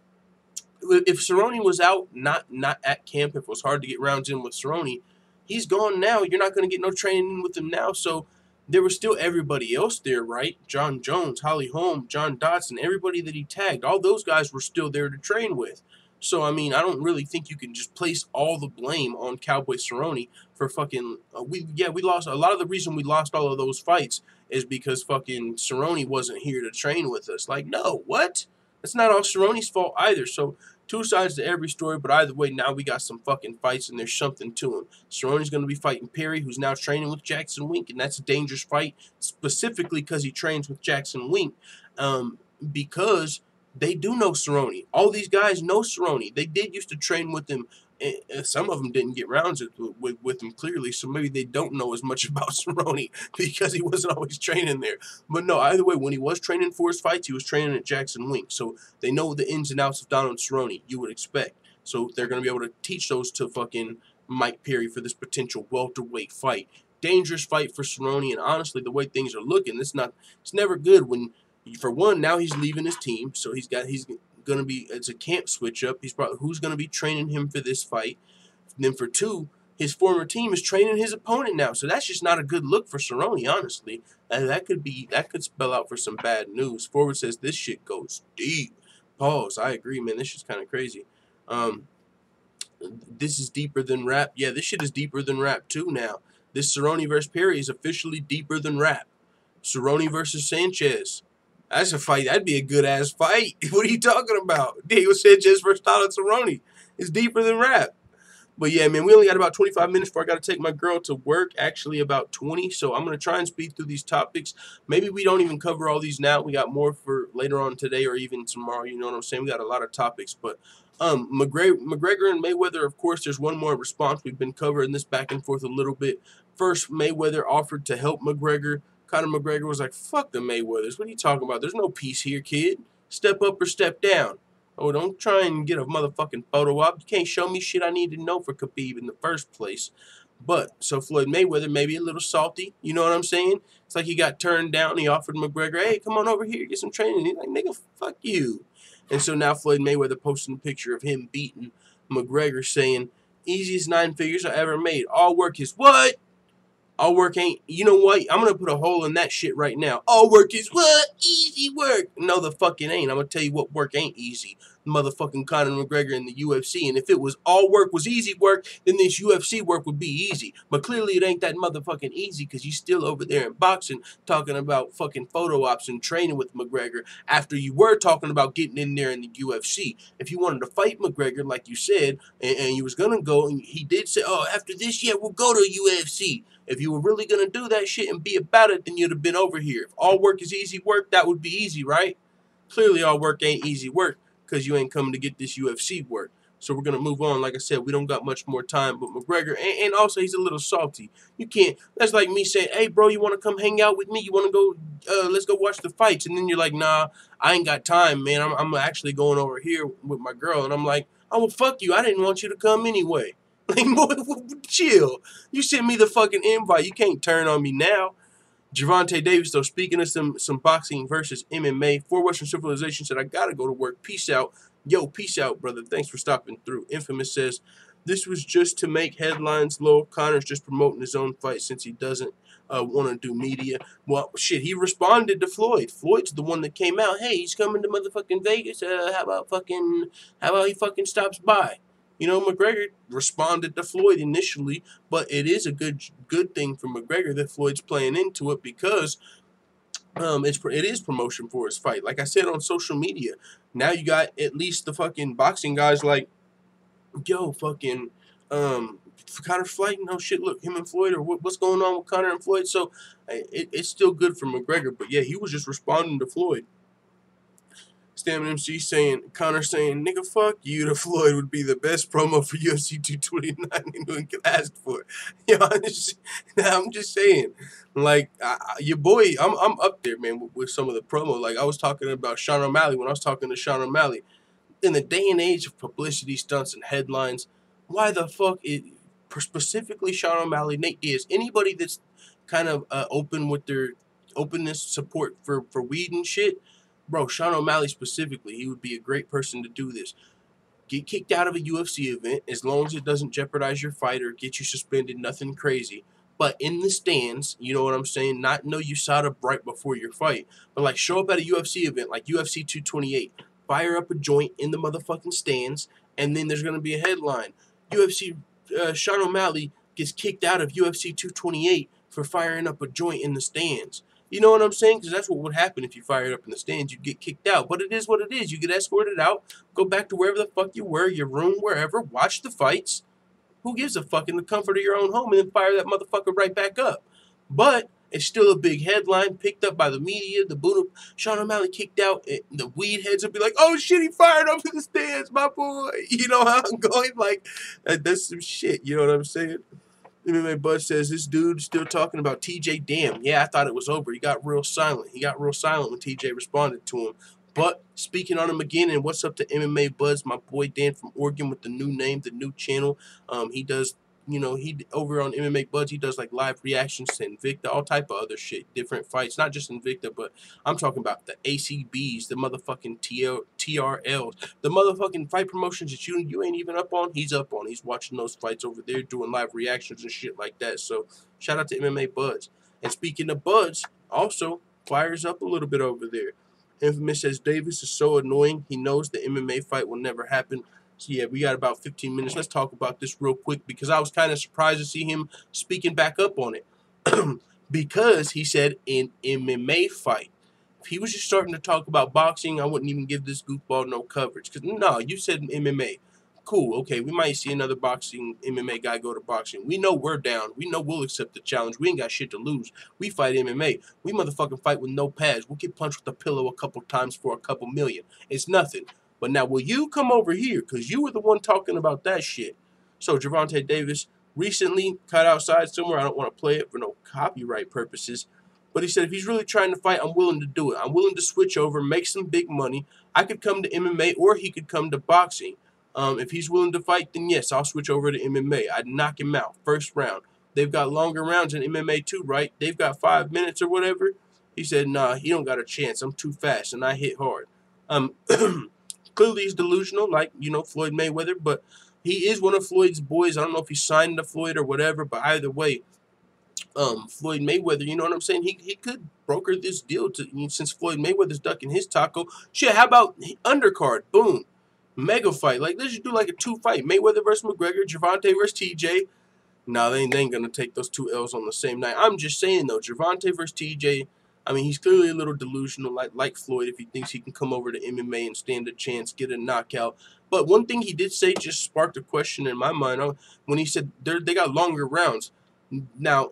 if Cerrone was out, not at camp, if it was hard to get rounds in with Cerrone, he's gone now. You're not going to get no training with him now. So there was still everybody else there, right? John Jones, Holly Holm, John Dotson, everybody that he tagged. All those guys were still there to train with. So, I mean, I don't really think you can just place all the blame on Cowboy Cerrone for fucking... we lost... A lot of the reason we lost all of those fights is because fucking Cerrone wasn't here to train with us. Like, no, what? That's not all Cerrone's fault either. So, two sides to every story, but either way, now we got some fucking fights and there's something to him. Cerrone's going to be fighting Perry, who's now training with Jackson-Wink, and that's a dangerous fight, specifically because he trains with Jackson-Wink, because they do know Cerrone. All these guys know Cerrone. They did used to train with him, and some of them didn't get rounds with him clearly, so maybe they don't know as much about Cerrone because he wasn't always training there. But no, either way, when he was training for his fights, he was training at Jackson-Wink, so they know the ins and outs of Donald Cerrone, you would expect. So they're going to be able to teach those to fucking Mike Perry for this potential welterweight fight. Dangerous fight for Cerrone, and honestly, the way things are looking, it's never good when... For one, now he's leaving his team, so he's going to be, it's a camp switch up. He's probably, who's going to be training him for this fight? And then for two, his former team is training his opponent now, so that's just not a good look for Cerrone, honestly. And that could spell out for some bad news. Forward says this shit goes deep. Pause. I agree, man. This shit's kind of crazy. This is deeper than rap. Yeah, this shit is deeper than rap too now. This Cerrone versus Perry is officially deeper than rap. Cerrone versus Sanchez. That's a fight. That'd be a good-ass fight. What are you talking about? Diego Sanchez versus Donald Cerrone. It's deeper than rap. But, yeah, man, we only got about 25 minutes before I got to take my girl to work. Actually, about 20. So I'm going to try and speed through these topics. Maybe we don't even cover all these now. We got more for later on today or even tomorrow. You know what I'm saying? We got a lot of topics. But McGregor and Mayweather, of course, there's one more response. We've been covering this back and forth a little bit. First, Mayweather offered to help McGregor. Conor McGregor was like, fuck the Mayweathers. What are you talking about? There's no peace here, kid. Step up or step down. Oh, don't try and get a motherfucking photo op. You can't show me shit I need to know for Khabib in the first place. But, so Floyd Mayweather may be a little salty. You know what I'm saying? It's like he got turned down. He offered McGregor, hey, come on over here, get some training. He's like, nigga, fuck you. And so now Floyd Mayweather posting a picture of him beating McGregor saying, easiest 9 figures I ever made. All work is what? All work ain't, you know what? I'm going to put a hole in that shit right now. All work is what? Easy work. No, the fuck it ain't. I'm going to tell you what work ain't easy. Motherfucking Conor McGregor in the UFC. And if it was all work was easy work, then this UFC work would be easy. But clearly it ain't that motherfucking easy because you're still over there in boxing talking about fucking photo ops and training with McGregor after you were talking about getting in there in the UFC. If you wanted to fight McGregor, like you said, and you was going to go, and he did say, oh, after this, yeah, we'll go to UFC. If you were really going to do that shit and be about it, then you'd have been over here. If all work is easy work, that would be easy, right? Clearly all work ain't easy work because you ain't coming to get this UFC work. So we're going to move on. Like I said, we don't got much more time. But McGregor, and also he's a little salty. You can't, that's like me saying, hey, bro, you want to come hang out with me? You want to go, let's go watch the fights. And then you're like, nah, I ain't got time, man. I'm actually going over here with my girl. And I'm like, oh, well, fuck you. I didn't want you to come anyway. Like, boy, chill. You sent me the fucking invite. You can't turn on me now. Gervonta Davis, though, speaking of some boxing versus MMA, For Western Civilization said, I got to go to work. Peace out. Yo, peace out, brother. Thanks for stopping through. Infamous says, this was just to make headlines. Conor's just promoting his own fight since he doesn't want to do media. Well, shit, he responded to Floyd. Floyd's the one that came out. Hey, he's coming to motherfucking Vegas. How about he fucking stops by? You know, McGregor responded to Floyd initially, but it is a good thing for McGregor that Floyd's playing into it because it is promotion for his fight. Like I said on social media, now you got at least the fucking boxing guys like, yo, fucking Conor's fighting. Oh shit, look, him and Floyd, or what's going on with Conor and Floyd? So it's still good for McGregor, but yeah, he was just responding to Floyd. Stamina MC Conor saying, nigga, fuck you, to Floyd would be the best promo for UFC 229 anyone could ask for. You know, I'm just saying, like, your boy, I'm up there, man, with some of the promo. Like, I was talking about Sean O'Malley when I was talking to Sean O'Malley. In the day and age of publicity stunts and headlines, why the fuck specifically Sean O'Malley, Nate Diaz, anybody that's kind of open with their openness, support for weed and shit, bro, Sean O'Malley specifically, he would be a great person to do this. Get kicked out of a UFC event as long as it doesn't jeopardize your fight or get you suspended, nothing crazy. But in the stands, you know what I'm saying? Not no USADA right before your fight, but like show up at a UFC event like UFC 228. Fire up a joint in the motherfucking stands, and then there's going to be a headline. UFC Sean O'Malley gets kicked out of UFC 228 for firing up a joint in the stands. You know what I'm saying? Because that's what would happen if you fired up in the stands. You'd get kicked out. But it is what it is. You get escorted out, go back to wherever the fuck you were, your room, wherever, watch the fights. Who gives a fuck in the comfort of your own home and then fire that motherfucker right back up? But it's still a big headline, picked up by the media. The Buddha, Sean O'Malley kicked out. The weed heads will be like, oh shit, he fired up in the stands, my boy. You know how I'm going? Like, that's some shit. You know what I'm saying? MMA Bud says, this dude still talking about TJ. Damn, yeah, I thought it was over. He got real silent. He got real silent when TJ responded to him. But speaking on him again, and what's up to MMA Buzz, my boy Dan from Oregon with the new name, the new channel. He does, you know, he over on MMA Buzz, he does like live reactions to Invicta, all type of other shit, different fights, not just Invicta, but I'm talking about the ACBs, the motherfucking TRLs, the motherfucking fight promotions that you ain't even up on. He's up on. He's watching those fights over there, doing live reactions and shit like that. So shout out to MMA Buzz. And speaking of Buzz, also fires up a little bit over there. Infamous says Davis is so annoying. He knows the MMA fight will never happen. So yeah, we got about 15 minutes. Let's talk about this real quick because I was kind of surprised to see him speaking back up on it. Because he said in MMA fight. If he was just starting to talk about boxing, I wouldn't even give this goofball no coverage. Because no, you said MMA. Cool, okay, we might see another boxing MMA guy go to boxing. We know we're down. We know we'll accept the challenge. We ain't got shit to lose. We fight MMA. We motherfucking fight with no pads. We'll get punched with a pillow a couple times for a couple million. It's nothing. But now, will you come over here? Because you were the one talking about that shit. So, Gervonta Davis recently cut outside somewhere. I don't want to play it for no copyright purposes. But he said, if he's really trying to fight, I'm willing to do it. I'm willing to switch over, make some big money. I could come to MMA or he could come to boxing. If he's willing to fight, then yes, I'll switch over to MMA. I'd knock him out first round. They've got longer rounds in MMA too, right? They've got 5 minutes or whatever. He said, nah, he don't got a chance. I'm too fast, and I hit hard. Clearly he's delusional, like, you know, Floyd Mayweather, but he is one of Floyd's boys. I don't know if he's signed to Floyd or whatever, but either way, Floyd Mayweather, you know what I'm saying? He could broker this deal since Floyd Mayweather's ducking his taco. Shit, how about undercard? Boom. Mega fight. Like, let's just do like a 2-fight. Mayweather versus McGregor, Gervonta versus TJ. No, they ain't going to take those 2 L's on the same night. I'm just saying, though, Gervonta versus TJ, I mean, he's clearly a little delusional, like Floyd, if he thinks he can come over to MMA and stand a chance, get a knockout. But one thing he did say just sparked a question in my mind when he said they got longer rounds. Now,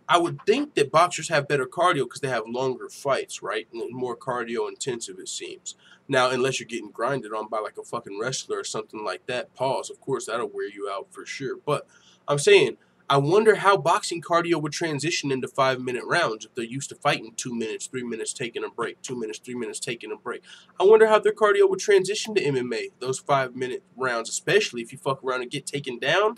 I would think that boxers have better cardio because they have longer fights, right? And more cardio intensive, it seems. Now, unless you're getting grinded on by like a fucking wrestler or something like that, pause. Of course, that'll wear you out for sure. But I'm saying, I wonder how boxing cardio would transition into 5-minute rounds if they're used to fighting 2 minutes, 3 minutes, taking a break, 2 minutes, 3 minutes, taking a break. I wonder how their cardio would transition to MMA, those 5-minute rounds, especially if you fuck around and get taken down.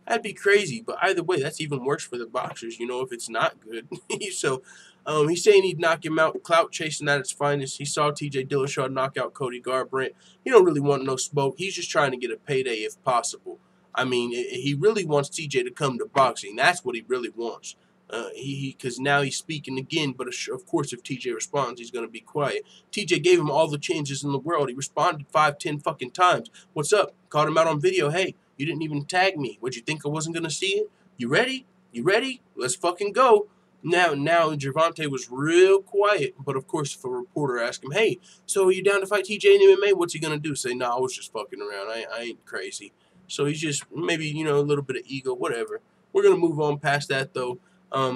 That'd be crazy, but either way, that's even worse for the boxers, you know, if it's not good. So, he's saying he'd knock him out, clout chasing at its finest. He saw TJ Dillashaw knock out Cody Garbrandt. He don't really want no smoke. He's just trying to get a payday if possible. I mean, he really wants TJ to come to boxing. That's what he really wants. Because now he's speaking again, but of course, if TJ responds, he's going to be quiet. TJ gave him all the chances in the world. He responded 5, 10 fucking times. What's up? Caught him out on video. Hey, you didn't even tag me. What, you think I wasn't going to see it? You ready? You ready? Let's fucking go. Now, Gervonta was real quiet, but of course, if a reporter asked him, hey, so are you down to fight TJ in MMA? What's he going to do? Say, no, I was just fucking around. I ain't crazy. So he's just maybe, you know, a little bit of ego, whatever. We're going to move on past that, though.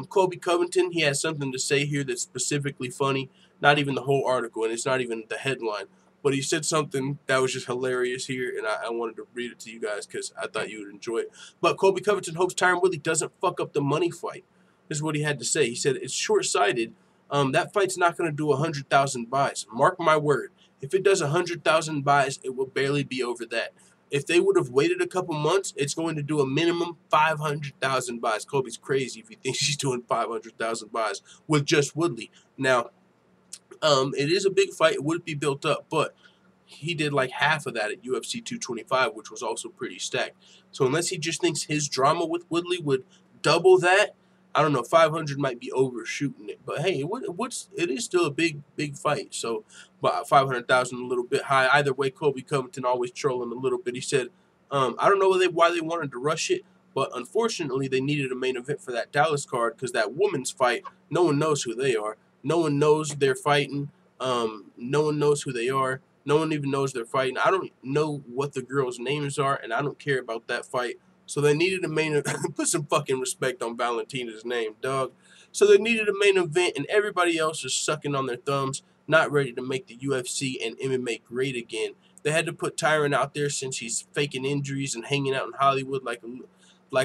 Colby Covington, he has something to say here that's specifically funny. Not even the whole article, and it's not even the headline. But he said something that was just hilarious here, and I wanted to read it to you guys because I thought you would enjoy it. But Colby Covington hopes Tyron Woodley doesn't fuck up the money fight. This is what he had to say. He said, it's short-sighted. That fight's not going to do 100,000 buys. Mark my word. If it does 100,000 buys, it will barely be over that. If they would have waited a couple months, it's going to do a minimum 500,000 buys. Colby's crazy if he thinks he's doing 500,000 buys with just Woodley. Now, it is a big fight. It would be built up, but he did like half of that at UFC 225, which was also pretty stacked. So unless he just thinks his drama with Woodley would double that, I don't know, 500 might be overshooting it. But hey, it is still a big fight. So, but 500,000 a little bit high. Either way, Colby Covington always trolling a little bit. He said, I don't know why they wanted to rush it, but unfortunately they needed a main event for that Dallas card because that women's fight, no one knows who they are. No one knows they're fighting. No one knows who they are. No one even knows they're fighting. I don't know what the girls' names are, and I don't care about that fight. So they needed a main event. Put some fucking respect on Valentina's name, dog. So they needed a main event, and everybody else is sucking on their thumbs, not ready to make the UFC and MMA great again. They had to put Tyron out there since he's faking injuries and hanging out in Hollywood like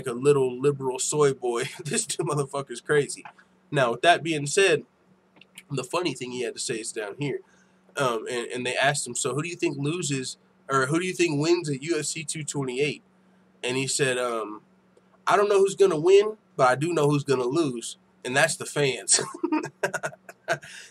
a little liberal soy boy. This motherfucker's crazy. Now, with that being said, the funny thing he had to say is down here. And they asked him, so who do you think loses, or who do you think wins at UFC 228? And he said, I don't know who's going to win, but I do know who's going to lose, and that's the fans.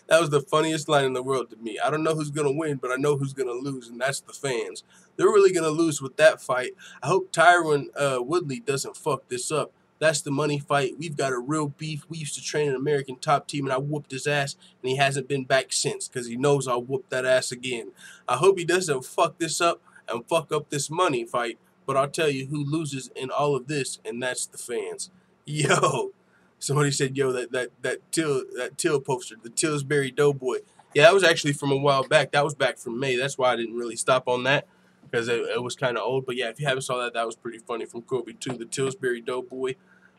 That was the funniest line in the world to me. I don't know who's going to win, but I know who's going to lose, and that's the fans. They're really going to lose with that fight. I hope Tyron Woodley doesn't fuck this up. That's the money fight. We've got a real beef. We used to train an American top team, and I whooped his ass, and he hasn't been back since because he knows I'll whoop that ass again. I hope he doesn't fuck this up and fuck up this money fight. But I'll tell you who loses in all of this, and that's the fans. Yo, somebody said, yo, that Till poster, the Tillsbury Doughboy. Yeah, that was actually from a while back. That was back from May. That's why I didn't really stop on that, because it was kind of old. But yeah, if you haven't saw that, that was pretty funny from Kobe too, the Tillsbury Doughboy.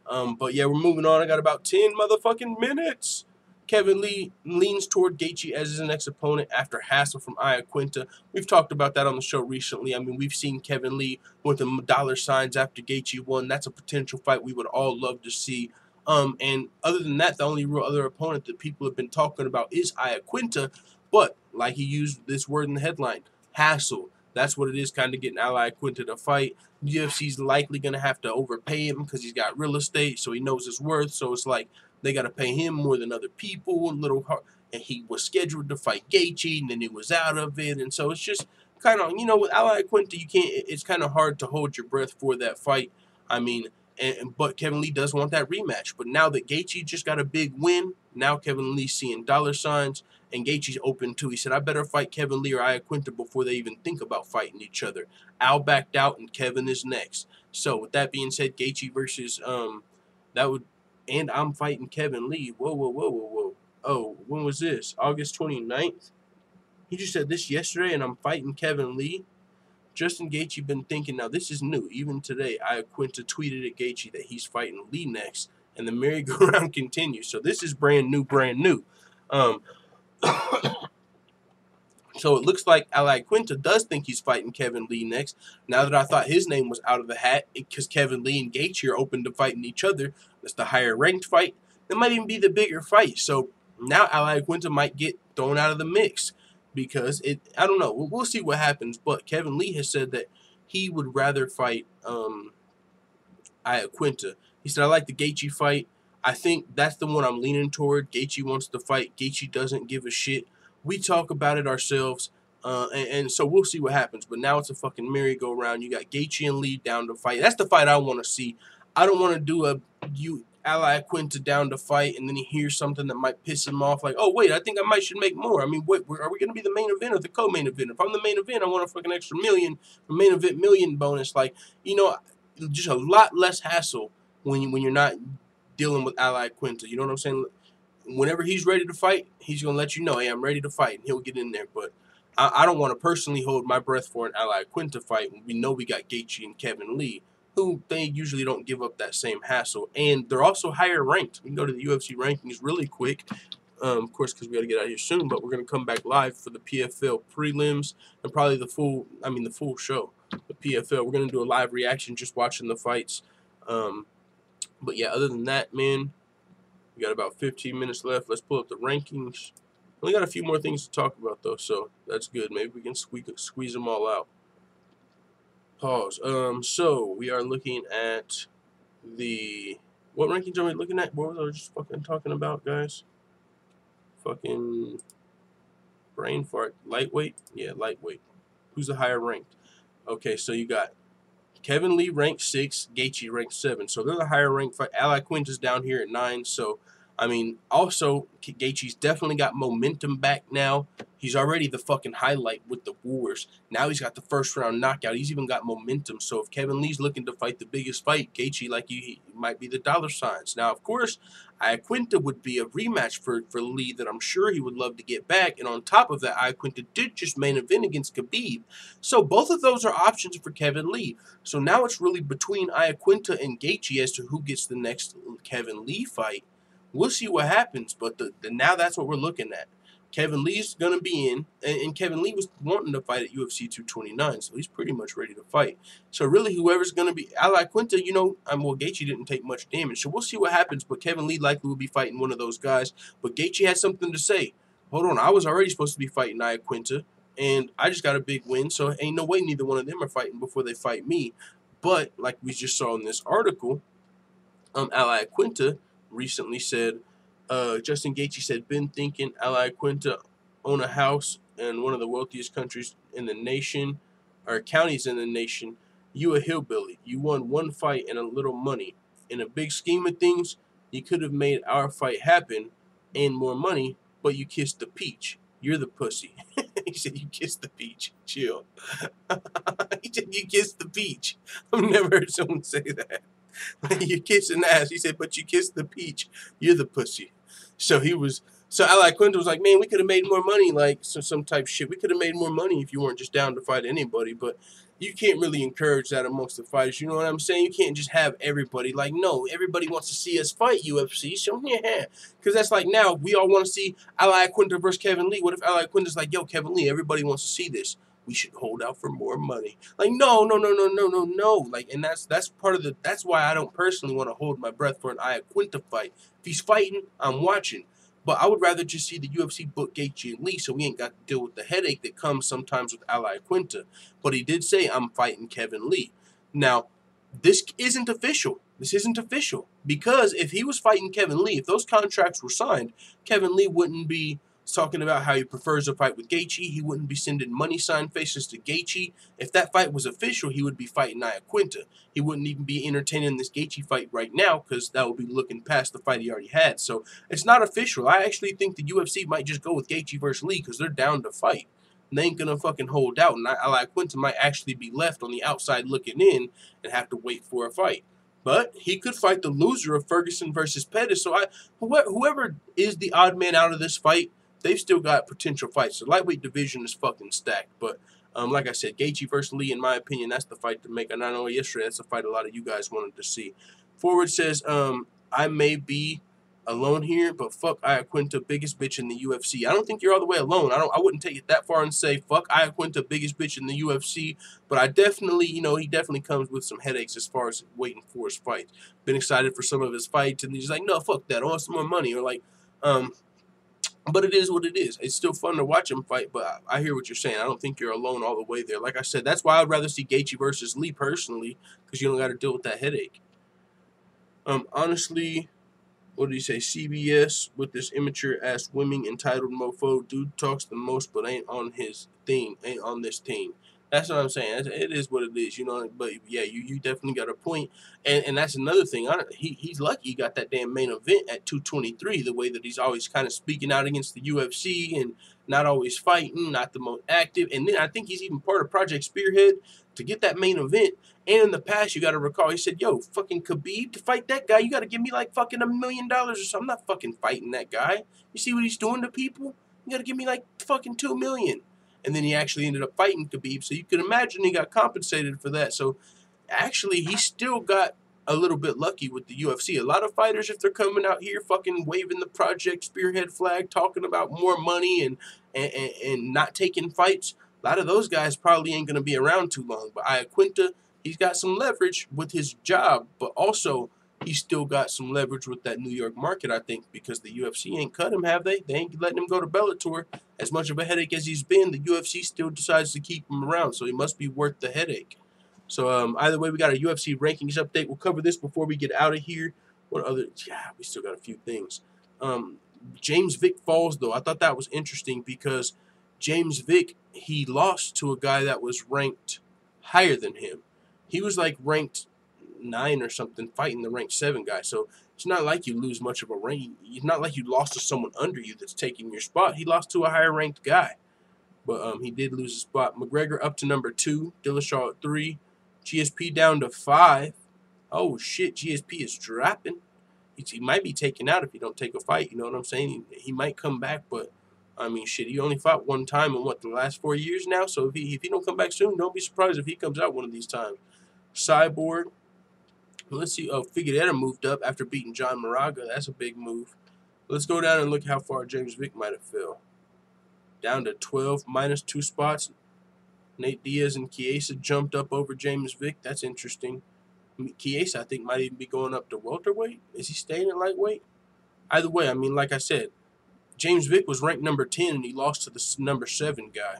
But yeah, we're moving on. I got about 10 motherfucking minutes. Kevin Lee leans toward Gaethje as his next opponent after hassle from Iaquinta. We've talked about that on the show recently. I mean, we've seen Kevin Lee with the dollar signs after Gaethje won. That's a potential fight we would all love to see. And other than that, the only real other opponent that people have been talking about is Iaquinta. But, like he used this word in the headline, hassle. That's what it is, kind of getting Iaquinta to fight. UFC's likely going to have to overpay him because he's got real estate, so he knows his worth. So it's like, they got to pay him more than other people, a little hard. And he was scheduled to fight Gaethje, and then he was out of it. And so it's just kind of, you know, with Iaquinta, it's kind of hard to hold your breath for that fight. I mean, but Kevin Lee does want that rematch. But now that Gaethje just got a big win, now Kevin Lee's seeing dollar signs, and Gaethje's open too. He said, I better fight Kevin Lee or Iaquinta before they even think about fighting each other. Al backed out, and Kevin is next. So with that being said, Gaethje versus, and I'm fighting Kevin Lee. Whoa. Oh, when was this? August 29th? He just said this yesterday, and I'm fighting Kevin Lee. Justin Gaethje been thinking, now this is new. Even today, Iaquinta tweeted at Gaethje that he's fighting Lee next, and the merry-go-round continues. So this is brand new. So it looks like Iaquinta does think he's fighting Kevin Lee next. Now that I thought his name was out of the hat, because Kevin Lee and Gaethje are open to fighting each other, that's the higher ranked fight. That might even be the bigger fight. So now Iaquinta might get thrown out of the mix because I don't know. We'll see what happens. But Kevin Lee has said that he would rather fight Iaquinta. He said, I like the Gaethje fight. I think that's the one I'm leaning toward. Gaethje wants to fight. Gaethje doesn't give a shit. We talk about it ourselves. And so we'll see what happens. But now it's a fucking merry-go-round. You got Gaethje and Lee down to fight. That's the fight I want to see. I don't want to do Iaquinta down to fight, and then he hears something that might piss him off. Like, oh, wait, I think I should make more. I mean, wait, are we going to be the main event or the co-main event? If I'm the main event, I want a fucking extra million, a main event million bonus. Like, you know, just a lot less hassle when you're not dealing with Iaquinta. You know what I'm saying? Whenever he's ready to fight, he's going to let you know, hey, I'm ready to fight, and he'll get in there. But I don't want to personally hold my breath for an Iaquinta fight when we know we got Gaethje and Kevin Lee, who they usually don't give up that same hassle. And they're also higher ranked. We can go to the UFC rankings really quick, of course, because we got to get out of here soon. But we're going to come back live for the PFL prelims and probably the full show, the PFL. We're going to do a live reaction just watching the fights. But yeah, other than that, man, we got about 15 minutes left. Let's pull up the rankings. We got a few more things to talk about, though, so that's good. Maybe we can squeeze them all out. Pause. So we are looking at the... What rankings are we looking at? What was I just fucking talking about, guys? Fucking brain fart. Lightweight? Yeah, lightweight. Who's the higher ranked? Okay, so you got Kevin Lee ranked 6, Gaethje ranked 7. So they're the higher ranked fight. Iaquinta's down here at 9, so... I mean, also, Gaethje's definitely got momentum back now. He's already the fucking highlight with the Wars. Now he's got the first-round knockout. He's even got momentum. So if Kevin Lee's looking to fight the biggest fight, Gaethje, like he might be the dollar signs. Now, of course, Iaquinta would be a rematch for Lee that I'm sure he would love to get back. And on top of that, Iaquinta did just main event against Khabib. So both of those are options for Kevin Lee. So now it's really between Iaquinta and Gaethje as to who gets the next Kevin Lee fight. We'll see what happens, but now that's what we're looking at. Kevin Lee's going to be in, and Kevin Lee was wanting to fight at UFC 229, so he's pretty much ready to fight. So really, whoever's going to be, Iaquinta, you know, well, Gaethje didn't take much damage, so we'll see what happens, but Kevin Lee likely will be fighting one of those guys. But Gaethje had something to say. Hold on, I was already supposed to be fighting Iaquinta, and I just got a big win, so ain't no way neither one of them are fighting before they fight me. But, like we just saw in this article, Iaquinta recently said, Justin Gaethje said, been thinking Iaquinta own a house in one of the wealthiest countries in the nation, or counties in the nation. You a hillbilly. You won one fight and a little money. In a big scheme of things, you could have made our fight happen and more money, but you kissed the peach. You're the pussy. He said, you kissed the peach. Chill. He said, you kissed the peach. I've never heard someone say that. You're kissing ass. He said, but you kissed the peach. You're the pussy. So Iaquinta was like, man, we could have made more money, like some type shit. We could have made more money if you weren't just down to fight anybody. But you can't really encourage that amongst the fighters. You know what I'm saying? You can't just have everybody. Like, no, everybody wants to see us fight UFC. So, yeah. Because that's like now, we all want to see Iaquinta versus Kevin Lee. What if Iaquinta's like, yo, Kevin Lee, everybody wants to see this. We should hold out for more money. Like, no. Like, and that's part of that's why I don't personally want to hold my breath for an Iaquinta fight. If he's fighting, I'm watching. But I would rather just see the UFC book Gaethje and Lee so we ain't got to deal with the headache that comes sometimes with Iaquinta. But he did say, I'm fighting Kevin Lee. Now, this isn't official. This isn't official. Because if he was fighting Kevin Lee, if those contracts were signed, Kevin Lee wouldn't be talking about how he prefers a fight with Gaethje. He wouldn't be sending money sign faces to Gaethje. If that fight was official, he would be fighting Iaquinta. He wouldn't even be entertaining this Gaethje fight right now because that would be looking past the fight he already had. So it's not official. I actually think the UFC might just go with Gaethje versus Lee because they're down to fight. And they ain't going to fucking hold out. And Iaquinta might actually be left on the outside looking in and have to wait for a fight. But he could fight the loser of Ferguson versus Pettis. So whoever is the odd man out of this fight, they've still got potential fights. The lightweight division is fucking stacked. But like I said, Gaethje versus Lee, in my opinion, that's the fight to make. And I know yesterday that's the fight a lot of you guys wanted to see. Forward says, I may be alone here, but fuck Iaquinta, biggest bitch in the UFC. I don't think you're all the way alone. I wouldn't take it that far and say fuck Iaquinta, biggest bitch in the UFC. But I definitely, he definitely comes with some headaches as far as waiting for his fights. Been excited for some of his fights, and he's like, no, fuck that. I want some more money. Or like, but it is what it is. It's still fun to watch him fight, but I hear what you're saying. I don't think you're alone all the way there. Like I said, that's why I'd rather see Gaethje versus Lee personally, because you don't got to deal with that headache. Honestly, what did he say? CBS with this immature ass women entitled mofo. Dude talks the most, but ain't on his thing. Ain't on this team. That's what I'm saying. It is what it is, you know. But yeah, you definitely got a point. And that's another thing. He's lucky he got that damn main event at 223. The way that he's always kind of speaking out against the UFC and not always fighting, not the most active. And then I think he's even part of Project Spearhead to get that main event. And in the past, you got to recall, he said, yo, fucking Khabib, to fight that guy, you got to give me like fucking $1 million or something. I'm not fucking fighting that guy. You see what he's doing to people? You got to give me like fucking $2 million. And then he actually ended up fighting Khabib. So you can imagine he got compensated for that. So actually, he still got a little bit lucky with the UFC. A lot of fighters, if they're coming out here fucking waving the Project Spearhead flag, talking about more money and not taking fights, a lot of those guys probably ain't going to be around too long. But Iaquinta, he's got some leverage with his job, but also he's still got some leverage with that New York market, I think, because the UFC ain't cut him, have they? They ain't letting him go to Bellator. As much of a headache as he's been, the UFC still decides to keep him around, so he must be worth the headache. So either way, we got a UFC rankings update. We'll cover this before we get out of here. What other? Yeah, we still got a few things. James Vick falls, though. I thought that was interesting because James Vick, he lost to a guy that was ranked higher than him. He was like ranked 9 or something, fighting the ranked 7 guy. So it's not like you lose much of a rank. It's not like you lost to someone under you that's taking your spot. He lost to a higher ranked guy, but he did lose his spot. McGregor up to number 2, Dillashaw at 3, GSP down to 5. Oh shit, GSP is dropping. He might be taken out if he don't take a fight. You know what I'm saying? He might come back, but I mean, shit, he only fought one time in the last 4 years now. So if he don't come back soon, don't be surprised if he comes out one of these times. Cyborg. Let's see. Oh, Figueroa moved up after beating John Moraga. That's a big move. Let's go down and look how far James Vick might have fell. Down to 12, minus 2 spots. Nate Diaz and Chiesa jumped up over James Vick. That's interesting. Chiesa, I think, might even be going up to welterweight. Is he staying at lightweight? Either way, I mean, like I said, James Vick was ranked number 10, and he lost to the number 7 guy.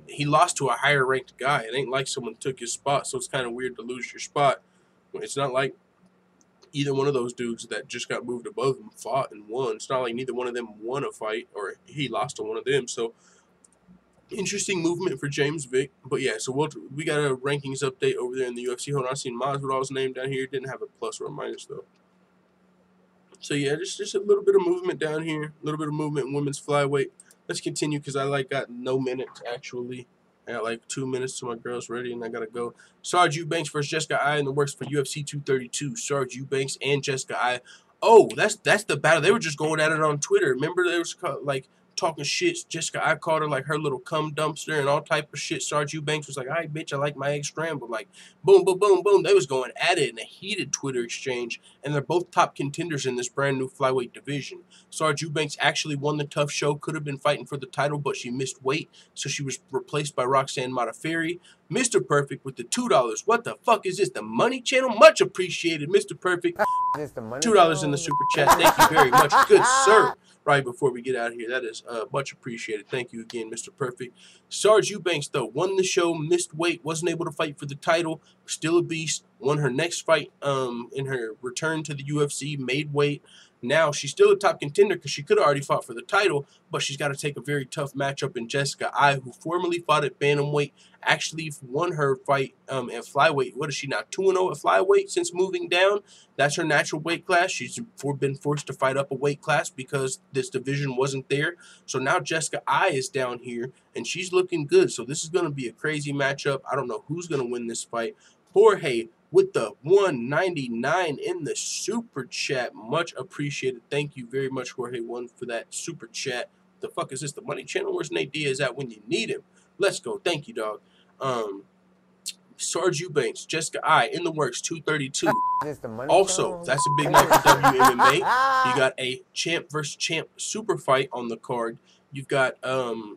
He lost to a higher-ranked guy. It ain't like someone took his spot, so it's kind of weird to lose your spot. It's not like either one of those dudes that just got moved above him fought and won. It's not like neither one of them won a fight, or he lost to one of them. So, interesting movement for James Vick. But yeah, so we got a rankings update over there in the UFC. Hold on, I seen Masvidal's name down here. Didn't have a plus or a minus, though. So yeah, just a little bit of movement down here, a little bit of movement in women's flyweight. Let's continue because I got no minutes actually. I got like 2 minutes till my girl's ready and I gotta go. Sarge Eubanks versus Jessica I in the works for UFC 232. Sarge Eubanks and Jessica I. Oh, that's the battle. They were just going at it on Twitter. Remember they was like talking shit. Jessica I called her like her little cum dumpster and all type of shit. Sarge Eubanks was like, "All right, bitch, I like my eggs scrambled." Like, boom, boom, boom, boom. They was going at it in a heated Twitter exchange, and they're both top contenders in this brand new flyweight division. Sarge Eubanks actually won the tough show, could have been fighting for the title, but she missed weight, so she was replaced by Roxanne Modafferi. Mr. Perfect with the $2. What the fuck is this? The Money Channel? Much appreciated, Mr. Perfect. $2 in the super chat. Thank you very much. Good sir. Right before we get out of here. That is much appreciated. Thank you again, Mr. Perfect. Sarge Eubanks, though, won the show, missed weight, wasn't able to fight for the title, still a beast, won her next fight in her return to the UFC, made weight. Now, she's still a top contender because she could have already fought for the title, but she's got to take a very tough matchup in Jessica I, who formerly fought at bantamweight, actually won her fight at flyweight. What is she now, 2-0 at flyweight since moving down? That's her natural weight class. She's been forced to fight up a weight class because this division wasn't there. So now Jessica I is down here, and she's looking good. So this is going to be a crazy matchup. I don't know who's going to win this fight. Jorge with the 199 in the super chat. Much appreciated. Thank you very much, Jorge, for that super chat. The fuck is this? The Money Channel? Where's Nate Diaz at when you need him? Let's go. Thank you, dog. Sarge Eubanks, Jessica I in the works, 232. Also, that's a big night for WMMA. You got a champ versus champ super fight on the card. You've got Amanda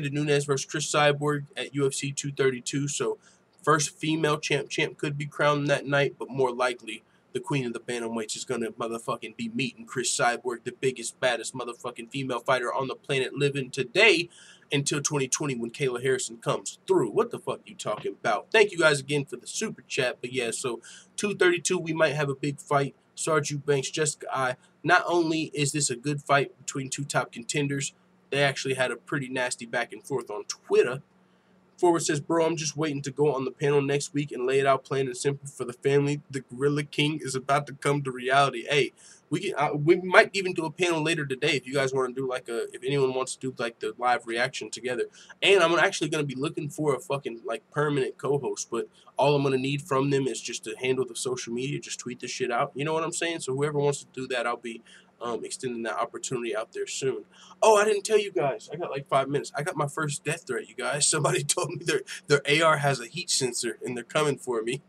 Nunes versus Chris Cyborg at UFC 232. So first female champ could be crowned that night, but more likely the queen of the bantamweights is going to motherfucking be meeting Chris Cyborg, the biggest, baddest motherfucking female fighter on the planet living today until 2020 when Kayla Harrison comes through. What the fuck you talking about? Thank you guys again for the super chat. But yeah, so 232, we might have a big fight. Sarge Eubanks, Jessica I. Not only is this a good fight between two top contenders, they actually had a pretty nasty back and forth on Twitter. Forward says, bro, I'm just waiting to go on the panel next week and lay it out plain and simple for the family. The Gorilla King is about to come to reality. Hey, we might even do a panel later today if you guys want to do if anyone wants to do like the live reaction together. And I'm actually going to be looking for a fucking like permanent co-host, but all I'm going to need from them is just to handle the social media, just tweet the shit out. You know what I'm saying? So whoever wants to do that, I'll be extending that opportunity out there soon. Oh, I didn't tell you guys. I got like 5 minutes. I got my first death threat, you guys. Somebody told me their AR has a heat sensor and they're coming for me.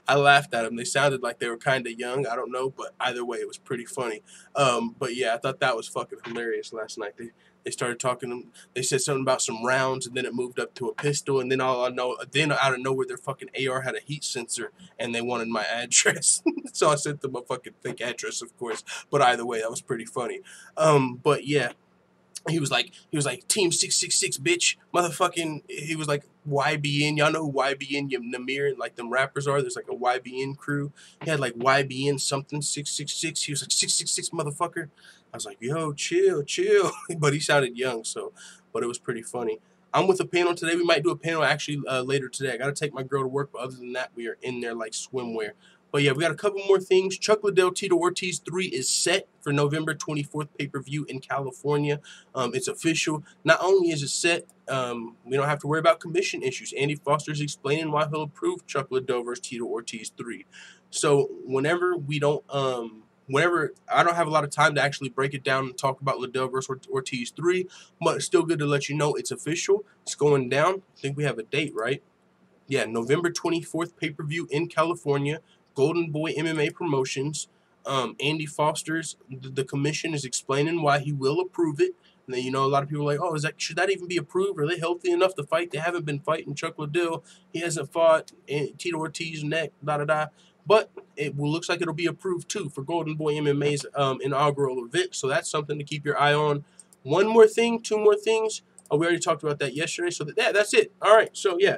I laughed at them. They sounded like they were kind of young. I don't know, but either way, it was pretty funny. But yeah, I thought that was fucking hilarious last night. They started talking. They said something about some rounds, and then it moved up to a pistol, and then then out of nowhere, their fucking AR had a heat sensor, and they wanted my address. So I sent them a fucking fake address, of course. But either way, that was pretty funny. But yeah. He was like, Team 666, bitch, motherfucking. He was like, YBN. Y'all know who YBN, Namir, and like them rappers are. There's like a YBN crew. He had like YBN something 666. He was like 666, motherfucker. I was like, yo, chill. But he sounded young, but it was pretty funny. I'm with a panel today. We might do a panel actually later today. I got to take my girl to work, but other than that, we are in there like swimwear. But yeah, we got a couple more things. Chuck Liddell, Tito Ortiz 3 is set for November 24th pay-per-view in California. It's official. Not only is it set, we don't have to worry about commission issues. Andy Foster's explaining why he'll approve Chuck Liddell versus Tito Ortiz 3. So whenever I don't have a lot of time to actually break it down and talk about Liddell versus Ortiz 3, but it's still good to let you know it's official. It's going down. I think we have a date, right? Yeah, November 24th pay-per-view in California. Golden Boy MMA Promotions. Andy Foster's, the commission is explaining why he will approve it. And then, a lot of people are like, oh, should that even be approved? Are they healthy enough to fight? They haven't been fighting Chuck Liddell. He hasn't fought Tito Ortiz, neck, But it looks like it'll be approved, too, for Golden Boy MMA's inaugural event. So that's something to keep your eye on. One more thing, two more things. Oh, we already talked about that yesterday. So that's it. All right. So, yeah,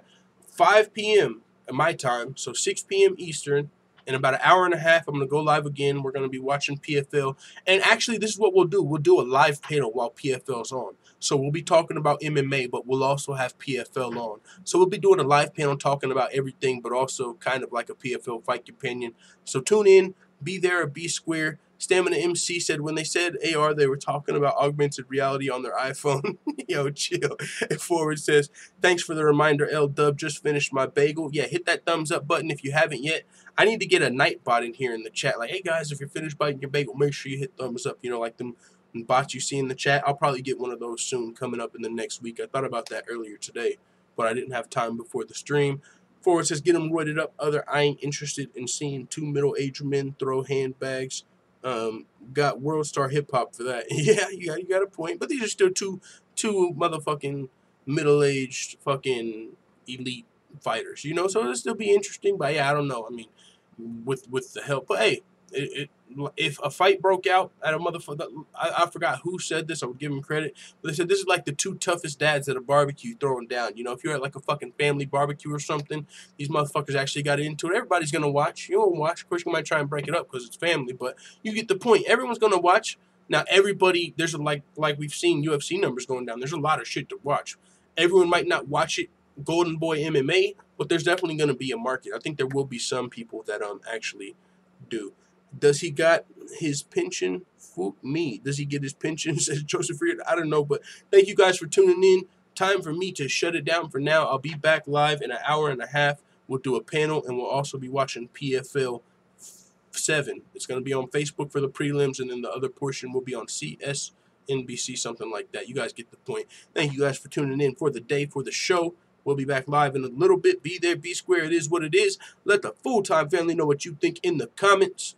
5 p.m. at my time. So 6 p.m. Eastern. In about an hour and a half, I'm going to go live again. We're going to be watching PFL. And actually, this is what we'll do. We'll do a live panel while PFL's on. So we'll be talking about MMA, but we'll also have PFL on. So we'll be doing a live panel talking about everything, but also kind of like a PFL fight companion. So tune in. Be there or be square. Stamina MC said when they said AR, they were talking about augmented reality on their iPhone. Yo, chill. And Forward says, thanks for the reminder, L-Dub. Just finished my bagel. Yeah, hit that thumbs up button if you haven't yet. I need to get a night bot in here in the chat. Like, hey, guys, if you're finished biting your bagel, make sure you hit thumbs up. Like them bots you see in the chat. I'll probably get one of those soon coming up in the next week. I thought about that earlier today, but I didn't have time before the stream. Forward says, get them roided up. I ain't interested in seeing two middle-aged men throw handbags. Got World Star Hip Hop for that. Yeah, you got a point. But these are still two motherfucking middle-aged fucking elite fighters. So it'll still be interesting. But yeah, I don't know. I mean, with the help. But hey, if a fight broke out at a motherfucker, I forgot who said this. I would give him credit. But they said this is like the two toughest dads at a barbecue throwing down. If you're at like a fucking family barbecue or something, these motherfuckers actually got into it. Everybody's going to watch. You won't watch. Of course, you might try and break it up because it's family. But you get the point. Everyone's going to watch. Now, everybody, there's like we've seen UFC numbers going down. There's a lot of shit to watch. Everyone might not watch it, Golden Boy MMA, but there's definitely going to be a market. I think there will be some people that actually do. Does he got his pension? Fuck me. Does he get his pension? Says Joseph Reed. I don't know, but thank you guys for tuning in. Time for me to shut it down for now. I'll be back live in an hour and a half. We'll do a panel, and we'll also be watching PFL 7. It's going to be on Facebook for the prelims, and then the other portion will be on CSNBC, something like that. You guys get the point. Thank you guys for tuning in for the day, for the show. We'll be back live in a little bit. Be there, be square. It is what it is. Let the full-time family know what you think in the comments.